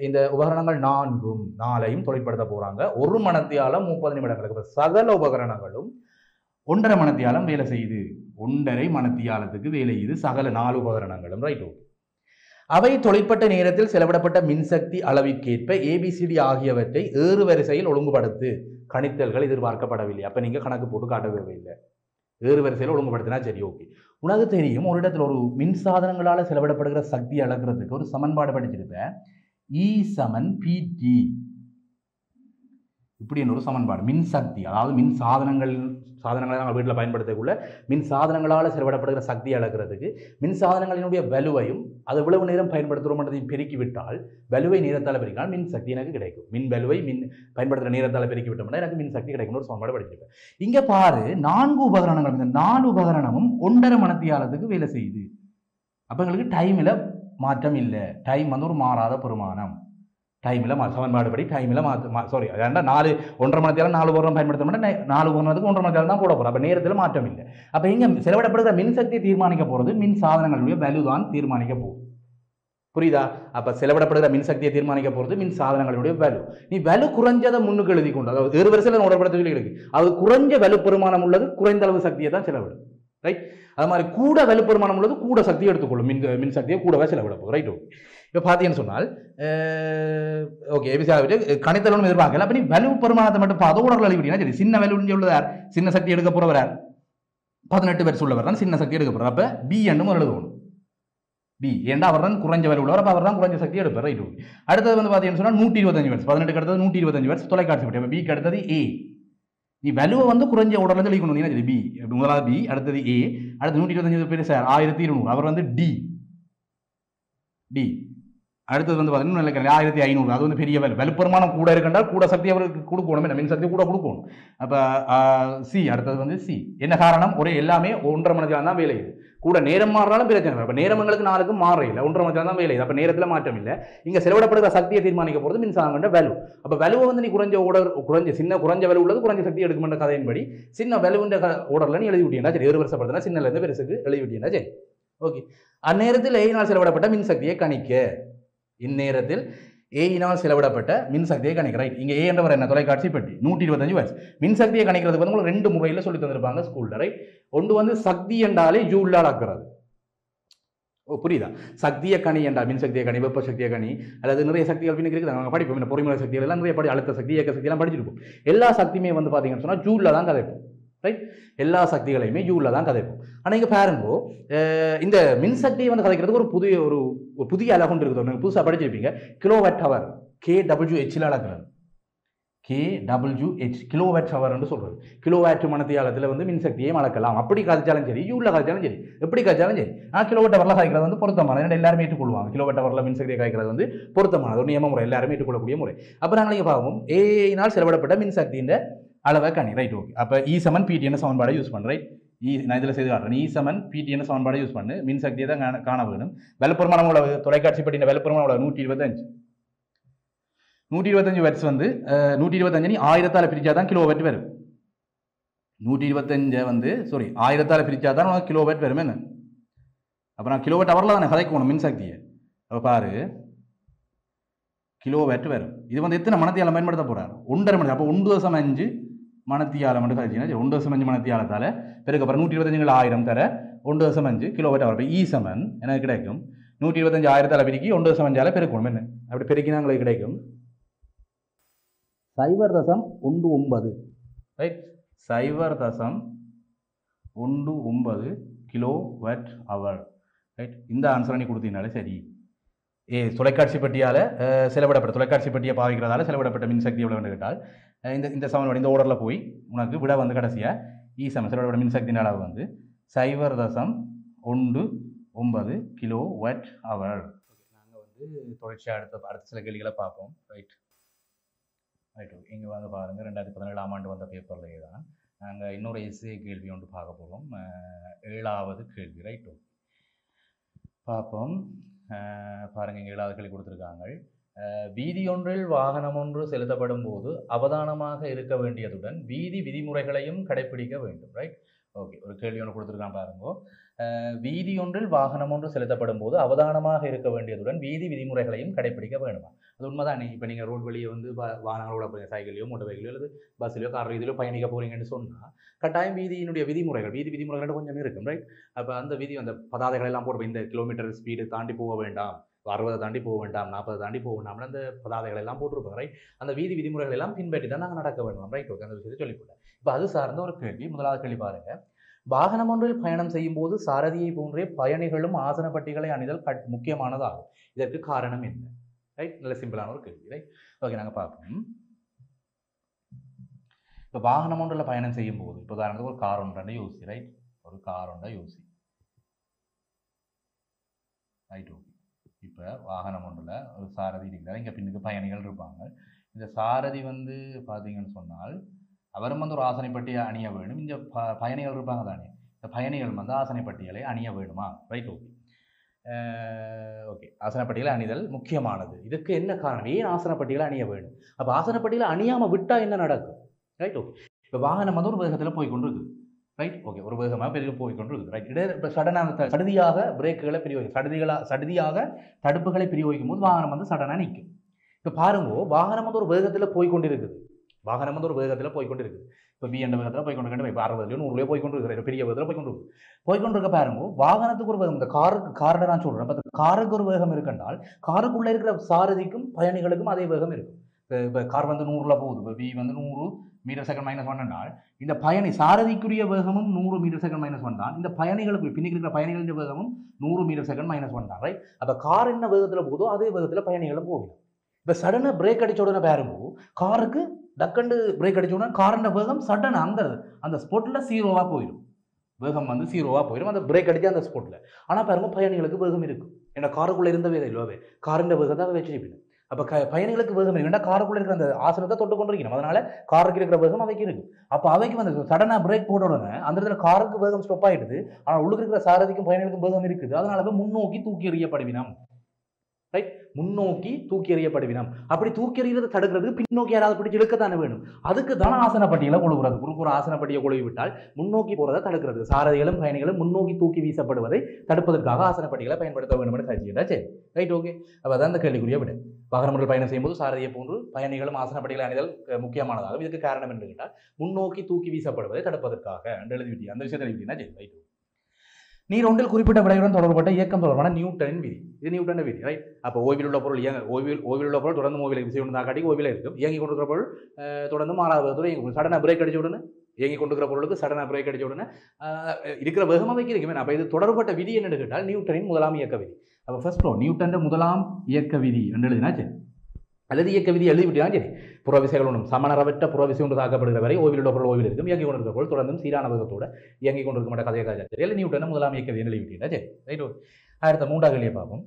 இந்த உபகரணங்கள் 4ஐயும் தொழிற்படுத்த போறாங்க. 1 மணித்தியாலம் 30 நிமிடங்களுக்கு. சகல உபகரணங்களும் 1.5 மணித்தியாலம் வேலை செய்யுது. 1.5 மணித்தியாலத்துக்கு வேலை செய்யுது சகல 4 உபகரணங்களும். Right, okay. அவை தொழிற்பட்ட நேரத்தில் செலவிடப்பட்ட மின்சக்தி அளவிற்கேற்ப ABCD ஆகியவற்றை ஏறு வரிசையில் ஒழுங்குபடுத்து கணித்தல்கள் எதிர்பார்க்கப்படவில்லை. அப்ப நீங்க கணக்கு போட்டு காட்ட தேவையில்லை. ஏறு வரிசையில் ஒழுங்குபடுத்தினா சரி, ஓகே. உனக்கு தெரியும், ஒரு இடத்துல ஒரு மின்சாதனங்களால் செலவிடப்படுகிற சக்தி அளக்கிறதுக்கு ஒரு சமன்பாடு படிச்சிருப்பேன். E = PT இப்படின்னு ஒரு சமன்பாடு. மின்சக்தி, அதாவது மின் சாதனங்களை நாங்கள் வீட்டில் பயன்படுத்தக்குள்ள மின் சாதனங்களால் செலவிடப்படுகிற சக்தி அளக்கிறதுக்கு மின் சாதனங்களினுடைய வலுவையும் அது எவ்வளவு நேரம் பயன்படுத்துகிறோம்ன்றதையும் பெருக்கி விட்டால், வலுவை நேரத்தால் பெருக்கினால் மின் சக்தி எனக்கு கிடைக்கும். மின் வலுவை பயன்படுத்துகிற நேரத்தால் பெருக்கி விட்டோம்னா எனக்கு மின் சக்தி கிடைக்கும். ஒரு சமன்பாடு படிச்சிருப்பேன். இங்கே பாரு, 4 உபகரணங்கள், இந்த 4 உபகரணமும் 1.5 மணித்தியாலத்துக்கு வேலை செய்யுது. அப்போ எங்களுக்கு டைமில் மாற்றம் இல்லை. டைம் வந்து ஒரு மாறாத பெருமானம். டைமில் சமன்பாடு படி டைமில் சாரி, அதாண்டா 1.5 மணித்தியாலம் 4 உபகரணம் பயன்படுத்த மாட்டேன். 4 உபகரணத்துக்கு 1.5 மணித்தியாலம் தான் போட போகிறோம். அப்போ நேரத்தில் மாற்றம் இல்லை. அப்போ இங்கே செலவிடப்படுகிற மின்சக்தியை தீர்மானிக்க போகிறது மின் சாதனங்களுடைய வலு தான் தீர்மானிக்க போகுது. புரியுதா? அப்போ செலவிடப்படுகிற மின்சக்தியை தீர்மானிக்க போகிறது மின் சாதனங்களுடைய வலு. நீ வலு குறைஞ்சதை முன்னுக்கு எழுதி கொண்டு, அதாவது ஏறு வரிசையில் நோடப்படுத்த சொல்லி இருக்கு. அது குறைஞ்ச வலு பெருமானம் உள்ளது குறைந்த அளவு சக்தியை தான் செலவிடும். ரைட். அது மாதிரி கூட வலு பெருமானம் உள்ளது கூட சக்தியை எடுத்துக்கொள்ளும். மின்சக்தியை கூடவே செலவிட போகுது. Right, okay. இப்போ பார்த்தீங்கன்னு சொன்னால் ஓகே, கணித்தலும் எதிர்பார்க்கல. அப்போ நீ வலு பெருமானத்தை மட்டும் அதோட எழுதிவிட்டீங்கன்னா சரி. சின்ன வலுன்னு உள்ளதார், சின்ன சக்தி எடுக்க போறவரார் 18 பேர் சொல்லவர் தான் சின்ன சக்தி எடுக்க போறார். அப்போ B என்னும் எழுதணும். B ஏண்டா அவர் தான் குறைஞ்ச வலு உள்ளவர். அப்போ அவர் தான் குறைஞ்ச சக்தி எடுப்பார். Right, okay. அடுத்தது வந்து பார்த்தீங்கன்னு சொன்னால் 125 வேர்ட்ஸ். 18 அடுத்தது 125 வேர்ட்ஸ் தொலைக்காட்சி பெட்டி. B அடுத்தது A. நீ வலுவை வந்து குறைஞ்ச உடலேருந்து எழுதிக்கணும். சரி, B முதலாவது B, அடுத்தது A, அடுத்து 125 பேர் சார் 1200. அவர் வந்து D. அடுத்தது வந்து பார்த்தீங்கன்னா 1500. அது வந்து பெரிய வலுப்பெருமானம் கூட இருக்கின்றால் கூட சக்தி அவருக்கு கொடுக்கணும். மின் சக்தி கூட கொடுக்கணும். அப்போ C, அடுத்தது வந்து C. என்ன காரணம்? ஒரே எல்லாமே 1.5 மணித்தியாலம் தான் வேலை. கூட நேரம் மாறினாலும் பிரச்சனை. அப்போ நேரம் எங்களுக்கு 4க்கு மாறையில் 1.5 மணித்தியாலம் தான் வேலை. அப்போ நேரத்தில் மாற்றம் இல்லை. இங்கே செலவிடப்படுகிற சக்தியை தீர்மானிக்க போகிறது மின்சாதனங்களோட வலு. அப்போ வலுவை வந்து நீ குறைஞ்ச வலு உள்ளது குறைஞ்ச சக்தி எடுக்குமென்ற கதையின்படி சின்ன வலுவின்ற ஓடரில் நீ எழுதி விட்டீங்கன்னா சரி. ஏறு வருஷப்படுத்தினா சின்னலேருந்து பெருசுக்கு எழுதி விட்டீங்கன்னா சரி, ஓகே. அந்நேரத்தில் ஏயினால் செலவிடப்பட்ட மின்சக்தியை கணிக்க. இந்நேரத்தில் ஏயினால் செலவிடப்பட்ட மின்சக்தியை கணிக்க. ரைட். இங்கே A என்றவர் என்ன? தொலைக்காட்சி பெட்டி 125 வேர்ட்ஸ். மின்சக்தியை கணிக்கிறதுக்கு வந்து உங்களுக்கு 2 முறையில் சொல்லி தந்திருப்பாங்க ஸ்கூலில். ரைட். ஒன்று வந்து சக்தி என்றாலே ஜூல்லால் ஆக்குறது. புரியுதா? சக்தியை கணி என்றால் மின்சக்தியை கணி, வெப்ப சக்தியை கணி, அல்லது நிறைய சக்திகள் பின்னுக்கு இருக்குது. நாங்கள் படிப்போம். இந்த பொறிமுறை சக்திகள் எல்லாம் நிறைய அழுத்த சக்தி, இயக்க சக்தியெல்லாம் படிச்சிருப்போம். எல்லா சக்தியுமே வந்து பார்த்தீங்கன்னு சொன்னால் ஜூலில் தான் கதைப்போம். ரைட். எல்லா சக்திகளையுமே ஜூலில் தான் கதைப்போம். ஆனால் இங்கே பாருங்கோ, இந்த மின்சக்தியை வந்து கதைக்கிறதுக்கு ஒரு புதிய அலகு ஒன்று இருக்குது. புதுசாக படிச்சிருப்பீங்க. Kilowatt hour KWH அளக்கிறது. kWh kilowatt hour என்று சொல்றது. கிலோவாட் மணித்தியாலத்தில் வந்து மின்சக்தியை அளக்கலாம். அப்படி கதைச்சாலும் சரி, யூல கதைச்சாலும் சரி, எப்படி கதைச்சாலும் சரி, கிலோவாட் ஹவரில் காய்க்கிறது வந்து பொருத்தமானது. எல்லாருமே ஏற்றுக்கொள்வாங்க. கிலோவாட் ஹவரில் மின்சக்தியை காய்க்கிறது வந்து பொருத்தமானது, ஒரு நியம முறை, எல்லாருமே ஏற்றுக்கொள்ளக்கூடிய முறை. அப்போ நாங்கள் இங்கே பார்ப்போம், ஏனால் செலவிடப்பட்ட மின்சக்தியின் அளவை கணி. Right, okay. அப்போ E = PT என்ன சமன்பாடை யூஸ் பண்ணுறேன். நான் இதில் செய்து காட்டுறேன். E = PT என்ன சமன்பாடை யூஸ் பண்ணு, மின்சக்தியை தான் காண வேணும். வெள்ளப்பெருமான உள்ள தொலைக்காட்சி பட்டின வெள்ளப்பெருமான உள்ள 125 வாட்ஸ் வந்து 125 1000ஆல் பிரிச்சா தான் கிலோவாட் வரும். 125 வந்து 1000ஆல் பிரிச்சா தான் உனக்கு கிலோவாட் வரும். என்ன அப்போ நான் கிலோவாட் ஹவரில் தானே கதைக்கணும் மின்சக்தியை. அப்போ பாரு, கிலோவாட் வரும். இது வந்து எத்தனை மணித்தியாலம் பயன்படுத்த போகிறார்? 1.5 மணி. அப்போ 1.5 மணித்தியாலம் மட்டும் கழிச்சிங்கன்னா 1.5 மணித்தியாலத்தால் பிறகு அப்புறம் 125 1000 தர 1.5 கிலோவாட் ஹவர். E = எனக்கு கிடைக்கும் 125 1000ஆல் பெருக்கி 1.5ஆல் பெருக்கணும். என்ன அப்படி பெருக்கினா உங்களுக்கு கிடைக்கும் 0.19, ரைட், 0.19 கிலோவாட் ஹவர். ரைட், இந்த ஆன்சரை நீ கொடுத்தீங்கனாலே சரி. தொலைக்காட்சி பட்டியால் செலவிடப்பட்ட, தொலைக்காட்சி பட்டியை பாவிக்கிறதால செலவிடப்பட்ட மின்சக்தி எவ்வளோ கேட்டால் இந்த சமன்பாடு இந்த ஓர்டரில் போய் உனக்கு விட வந்து கடைசியாக E = செலவிடப்பட்ட மின்சக்தியின் அளவு வந்து 0.19 கிலோவாட் ஹவர். நாங்கள் வந்து தொடர்ச்சியாக அடுத்த சில கேள்விகளை பார்ப்போம். ரைட், இங்கே வந்து பாருங்கள், 2017ஆம் ஆண்டு வந்த பேப்பர்லேயே தான் நாங்கள் இன்னொரு எஸ்ஏ கேள்வி ஒன்று பார்க்க போகிறோம். 7வது கேள்வி. ரைட், பார்ப்போம். பாருங்கள், இங்கே 7வது கேள்வி கொடுத்துருக்காங்க. வீதி ஒன்றில் வாகனம் ஒன்று செலுத்தப்படும் போது அவதானமாக இருக்க வேண்டியதுடன் வீதி விதிமுறைகளையும் கடைபிடிக்க வேண்டும். Right, okay. ஒரு கேள்வி ஒன்று கொடுத்துருக்கான் பாருங்க. வீதி ஒன்றில் வாகனம் ஒன்று செலுத்தப்படும் போது அவதானமாக இருக்க வேண்டியதுடன் வீதி விதிமுறைகளையும் கடைபிடிக்க வேண்டுமா? அது உண்மைதான். இப்போ நீங்கள் ரோட் வழியை வந்து வாகனங்களோட போய் சைக்கிளையோ மோட்டர் பைக்கிலையோ அல்லது பஸ்லையோ கார்லையோ இதிலோ பயணிக்க போகிறீங்கன்னு சொன்னால் கட்டாயம் வீதியினுடைய விதிமுறைகள், வீதி விதிமுறைகள் கொஞ்சம் இருக்கும். ரைட், அப்போ அந்த வீதி அந்த பதாதைகள் எல்லாம் போட்டு இந்த கிலோமீட்டர் ஸ்பீடு தாண்டி போக வேண்டாம், 60 தாண்டி போக வேண்டாம், 40 தாண்டி போக வேண்டாம், அந்த பதாதைகள் எல்லாம் போட்டிருப்பாங்க. ரைட், அந்த வீதி விதிமுறைகள் எல்லாம் பின்பற்றி தான் நாங்கள் நடக்க வேண்டாம். Right, okay. அந்த விஷயத்தை சொல்லிவிட்டேன். இப்போ அது சார்ந்த ஒரு கேள்வி. முதலாவது கேள்வி பாருங்க. வாகனம் ஒன்றில் பயணம் செய்யும் போது சாரதியை போன்றே பயணிகளும் ஆசன பட்டிகளை அணிதல் முக்கியமானதாகும். இதற்கு காரணம் என்ன? ரைட், நல்ல சிம்பிளான ஒரு கேள்வி. Right, okay. நாங்கள் பார்ப்போம். இப்போ வாகனம் ஒன்றில் பயணம் செய்யும் போது, இப்போ உதாரணத்துக்கு ஒரு கார் ஒன்றை யோசி. ரைட், ஒரு கார் ஒன்றை யோசி. Right, okay. இப்போ வாகனம் ஒன்றில் ஒரு சாரதி இருக்கிறார், இங்கே பின்னுக்கு பயணிகள் இருப்பாங்க. இந்த சாரதி வந்து பார்த்தீங்கன்னு சொன்னால் அவரும் வந்து ஒரு ஆசனைப்பட்டியை அணிய வேணும். இந்த பயணிகள் இருப்பாங்க தானே, இந்த பயணிகள் வந்து ஆசனைப்பட்டியலை அணிய வேணுமா? Right, okay. ஓகே, ஆசனப்பட்டியலை அணிதல் முக்கியமானது. இதுக்கு என்ன காரணம்? ஏன் ஆசனப்பட்டியலை அணிய வேணும்? அப்போ ஆசனப்பட்டியலை அணியாமல் விட்டால் என்ன நடக்கும்? Right, okay. இப்போ வாகனம் வந்து ஒரு வேகத்தில் போய்கொண்டு இருக்குது. Right, okay. ஒரு வேகமாக பெரிய போய்கொண்டு இருக்குது. ரைட், இப்போ சடனாக சடுதியாக பிரேக்குகளை பிரயோகிக்கும், சடுதியாக தடுப்புகளை பிரயோகிக்கும் போது வாகனம் வந்து சடனாக நிற்கும். இப்போ பாருங்க, வாகனம் வந்து ஒரு வேகத்தில் போய்கொண்டு இருக்குது. வாகனம் வந்து ஒரு வேகத்தில் போய்கொண்டு இருக்குது. இப்போ B என்ற வேகத்தில் போய்கொண்டு இப்போ 60 100 போய்கொண்டு இருக்கிற பெரிய வேகத்தில் போய்கொண்டு இருக்க பாருங்க. வாகனத்துக்கு ஒரு வேகம், இந்த காரோட நான் சொல்கிறேன். அப்போ காருக்கு ஒரு வேகம் இருக்குன்றால் காருக்குள்ளே இருக்கிற சாரதிக்கும் பயணிகளுக்கும் அதே வேகம் இருக்கும். இப்போ கார் வந்து 100 போகுது, இப்போ V வந்து 100 மீட்டர்/செகண்ட் -1 என்றால் இந்த பயணி சாரதிக்குரிய வேகமும் 100 மீட்டர்/செகண்ட் -1 தான். இந்த பயணிகளுக்கு பின்னிக்கு இருக்கிற பயணிகளின் வேகமும் 100 மீட்டர்/செகண்ட் -1 தான். ரைட், அப்போ கார் என்ன வேகத்தில் போதோ அதே வேகத்தில் பயணிகளும் போகணும். இப்போ சடனாக பிரேக் அடிச்ச உடனே பாருங்க, காருக்கு டக்குண்டு பிரேக் அடிச்ச உடனே காரின் வேகம் சடனாக அந்த ஸ்பாட்டில் 0வா போயிடும். வேகம் வந்து 0வா போயிடும் அந்த பிரேக் அடிச்சா அந்த ஸ்பாட்டில். ஆனால் பாருங்க, பயணிகளுக்கு வேகம் இருக்கும். ஏன்னா காருக்குள்ளே இருந்த வேகம் இல்லவே காரின் வேகத்தை வச்சுருப்பீங்க. அப்போ பயணிகளுக்கு வேகம் இருக்கு. ஏன்னா காருக்குள்ளே இருக்கிற அந்த ஆசனத்தை தொட்டு கொண்டு இருக்கணும். அதனால காருக்கு இருக்கிற வேகம் அவைக்கு இருக்கு. அப்போ அவைக்கு வந்து சடனாக பிரேக் போட்ட உடனே அந்த இடத்துல காருக்கு வேகம் ஸ்டாப் ஆகிடுது. ஆனால் உள்ளுக்கு இருக்கிற சாரதிக்கும் பயணிகளுக்கும் வேகம் இருக்குது. அதனால முன்னோக்கி தூக்கி எறியப்படுவினம். ரைட், முன்னோக்கி தூக்கி எறியப்படுவினம். அப்படி தூக்கி எறியதை தடுக்கிறதுக்கு பின்னோக்கி யாராவது பிடிச்சி இழுக்கத்தானே வேணும். அதுக்கு தானே ஆசனப்பட்டியலை கொழுவுறது. ஒரு ஆசனப்பட்டியை கொழுவி விட்டால் முன்னோக்கி போறதை தடுக்கிறது. சாரதிகளும் பயணிகளும் முன்னோக்கி தூக்கி வீசப்படுவதை தடுப்பதற்காக ஆசனப்பட்டியலை பயன்படுத்த வேண்டும் என்று கட்சியா. சரி, ரைட், ஓகே. அப்போ அதான் அந்த கேள்விக்குரிய விட. வாகனங்கள் பயணம் செய்யும்போது சாரதியை போன்று பயணிகளும் ஆசனப்பட்டியலை அணிதல் முக்கியமானதாகும். இதுக்கு காரணம் என்று கேட்டால் முன்னோக்கி தூக்கி வீசப்படுவதை தடுப்பதற்காக எழுதிவிட்டீங்க. அந்த விஷயத்தை எழுதினா சரி, ரைட். நீர் ஒன்றில் குறிப்பிட்ட விடையுடன் தொடர்பட்ட இயக்கம் தொடர்பான நியூட்டனின் விதி. இது நியூட்டன் விதி. ரைட், அப்போ ஓய்வில் உள்ள பொருள் ஓய்வில் உள்ள பொருள் தொடர்ந்து ஓய்வில் விசை ஒன்று காட்டி ஓய்வில் இருக்கும். இயங்கி கொண்டிருக்கிற பொருள் தொடர்ந்து மாறாவது சடனாக பிரேக் அடிச்ச உடனே இயங்கி கொண்டிருக்கிற பொருளுக்கு சடனாக பிரேக் அடிச்ச உடனே இருக்கிற வேகமாக வைக்கிறீங்க. அப்போ இது தொடர்பட்ட விதி என்னன்னு கேட்டால் நியூட்டனின் முதலாம் இயக்க விதி. அப்போ ஃபர்ஸ்ட் நியூட்டன் முதலாம் இயக்க விதி என்று எழுதினா சரி. அல்லது இயக்க விதி எழுதிவிட்டாலும் சரி, புறவிசைகள் ஒன்றும் சமணரவற்ற புறவிசை ஒன்று தாக்கப்படுகிற வரை ஓய்வில் பொருள் ஓய்வில் இருக்கும், இயங்கிக் கொண்டிருக்கிற பொருள் தொடர்ந்தும் சீரான வேகத்தோடு இயங்கிக் கொண்டிருக்க மாட்ட கதையை சரி. இல்லை நியூட்டனை முதலாம் இயக்க விதி எழுதிவிட்டீங்கன்னா சரி, ரைட். அடுத்த மூன்றாவது கேள்வியை பார்ப்போம்.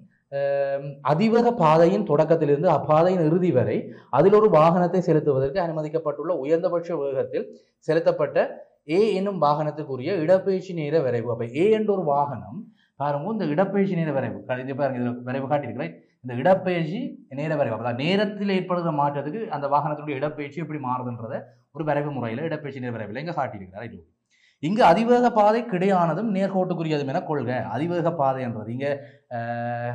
அதிவேக பாதையின் தொடக்கத்திலிருந்து அப்பாதையின் இறுதி வரை அதில் ஒரு வாகனத்தை செலுத்துவதற்கு அனுமதிக்கப்பட்டுள்ள உயர்ந்தபட்ச வேகத்தில் செலுத்தப்பட்ட ஏ என்னும் வாகனத்துக்குரிய இடப்பெயர்ச்சி நேர விரைவு. அப்போ ஏ என்ற ஒரு வாகனம் பாருங்க, இந்த இடப்பெயர்ச்சி நேர விரைவு பாருங்க, இதில் விரைவு காட்டியிருக்கிறேன். இந்த இடப்பெயர்ச்சி நேர விரைவு, அதாவது நேரத்தில் ஏற்படுகிற மாற்றத்துக்கு அந்த வாகனத்தினுடைய இடப்பெயர்ச்சி எப்படி மாறுதுன்றத ஒரு விரைவு முறையில் இடப்பெயர்ச்சி நேர விரைவில் இங்கே காட்டியிருக்கிறார். ரைட். இங்கு அதிவேக பாதை கிடையானதும் நேர்கோட்டுக்குரியதும் என கொள்க. அதிவேக பாதைன்றது இங்கே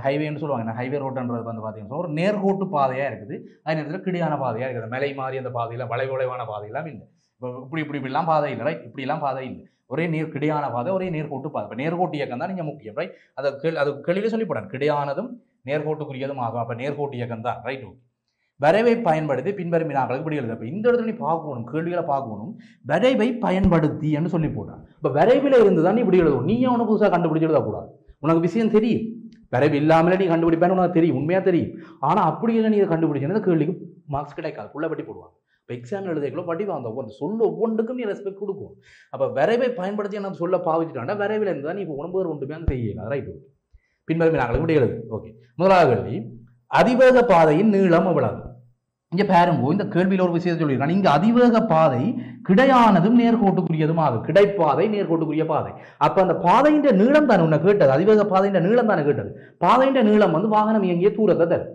ஹைவேன்னு சொல்லுவாங்க, ஹைவே ரோடுன்றது வந்து பார்த்தீங்கன்னா ஒரு நேர்கோட்டு பாதையாக இருக்குது. அதே நேரத்தில் கிடையான பாதையாக இருக்குது. மலை மாறி அந்த பாதையில் வளைவான பாதையெல்லாம் இல்லை. இப்போ இப்படிலாம் பாதை இல்லை, ரைட். இப்படிலாம் பாதை இல்லை, ஒரே கிடையான பாதை, ஒரே நேர்கோட்டு பாதை. இப்போ நேர்கோட்டு இயக்கம் தான் நீங்கள் முக்கியம், ரைட். அது கேள்வியிலே சொல்லிப்படாது, கிடையானதும் நேர்கோட்டுக்குரியதும் ஆகும். அப்போ நேர்கோட்டு இயக்கம் தான், ரைட். வரைவை பயன்படுத்தி பின்வரும் வினாக்களுக்கு விடை எழுது. இப்போ இந்த இடத்துல நீ பார்க்கணும், கேள்விகளை பார்க்கணும். வரைவை பயன்படுத்தி என்று சொல்லி போட்டான். இப்போ வரைவில் இருந்து தான் நீ விடை எழுதணும். நீ ஒன்று புதுசாக கண்டுபிடிச்சு எழுதக்கூடாது. உனக்கு விஷயம் தெரியும், வரைவு இல்லாமலே நீ கண்டுபிடிப்பேன்னு உனக்கு தெரியும், உண்மையாக தெரியும். ஆனால் அப்படி இல்லை, நீ இதை கண்டுபிடிச்சேன்னா கேள்விக்கு மார்க்ஸ் கிடைக்காது, புள்ள பட்டி போடுவாங்க. இப்போ எக்ஸாம் எழுதிக்கலோ பட்டி வாங்க ஒவ்வொரு சொல்ல ஒவ்வொன்றுக்கும் நீ ரெஸ்பெக்ட் கொடுக்கும். அப்போ வரைவை பயன்படுத்தி நான் சொல்ல பாவிச்சுட்டாண்டா வரைவில் இருந்து தான் நீ இப்போ உணவு ஒன்றுமே செய்யலாம், ரைட். பின்வரும் வினாக்களுக்கு விடை எழுது. ஓகே, முதலாவது கேள்வி, அதிவேக பாதையின் நீளம் எவ்வளவு? இங்கே பாருங்க, இந்த கேள்வியில் ஒரு விஷயத்தை சொல்லியிருக்காங்க. இங்கே அதிவேக பாதை கிடையானதும் நேர்கோட்டுக்குரியதும் ஆகும். கிடைப்பாதை நேர்கோட்டுக்குரிய பாதை. அப்போ அந்த பாதையின் நீளம் தானே உன்னை கேட்டது, அதிவேக பாதையின் நீளம் தானே கேட்டது. பாதையின் நீளம் வந்து வாகனம் இயங்கிய தூரத்தை தரும்.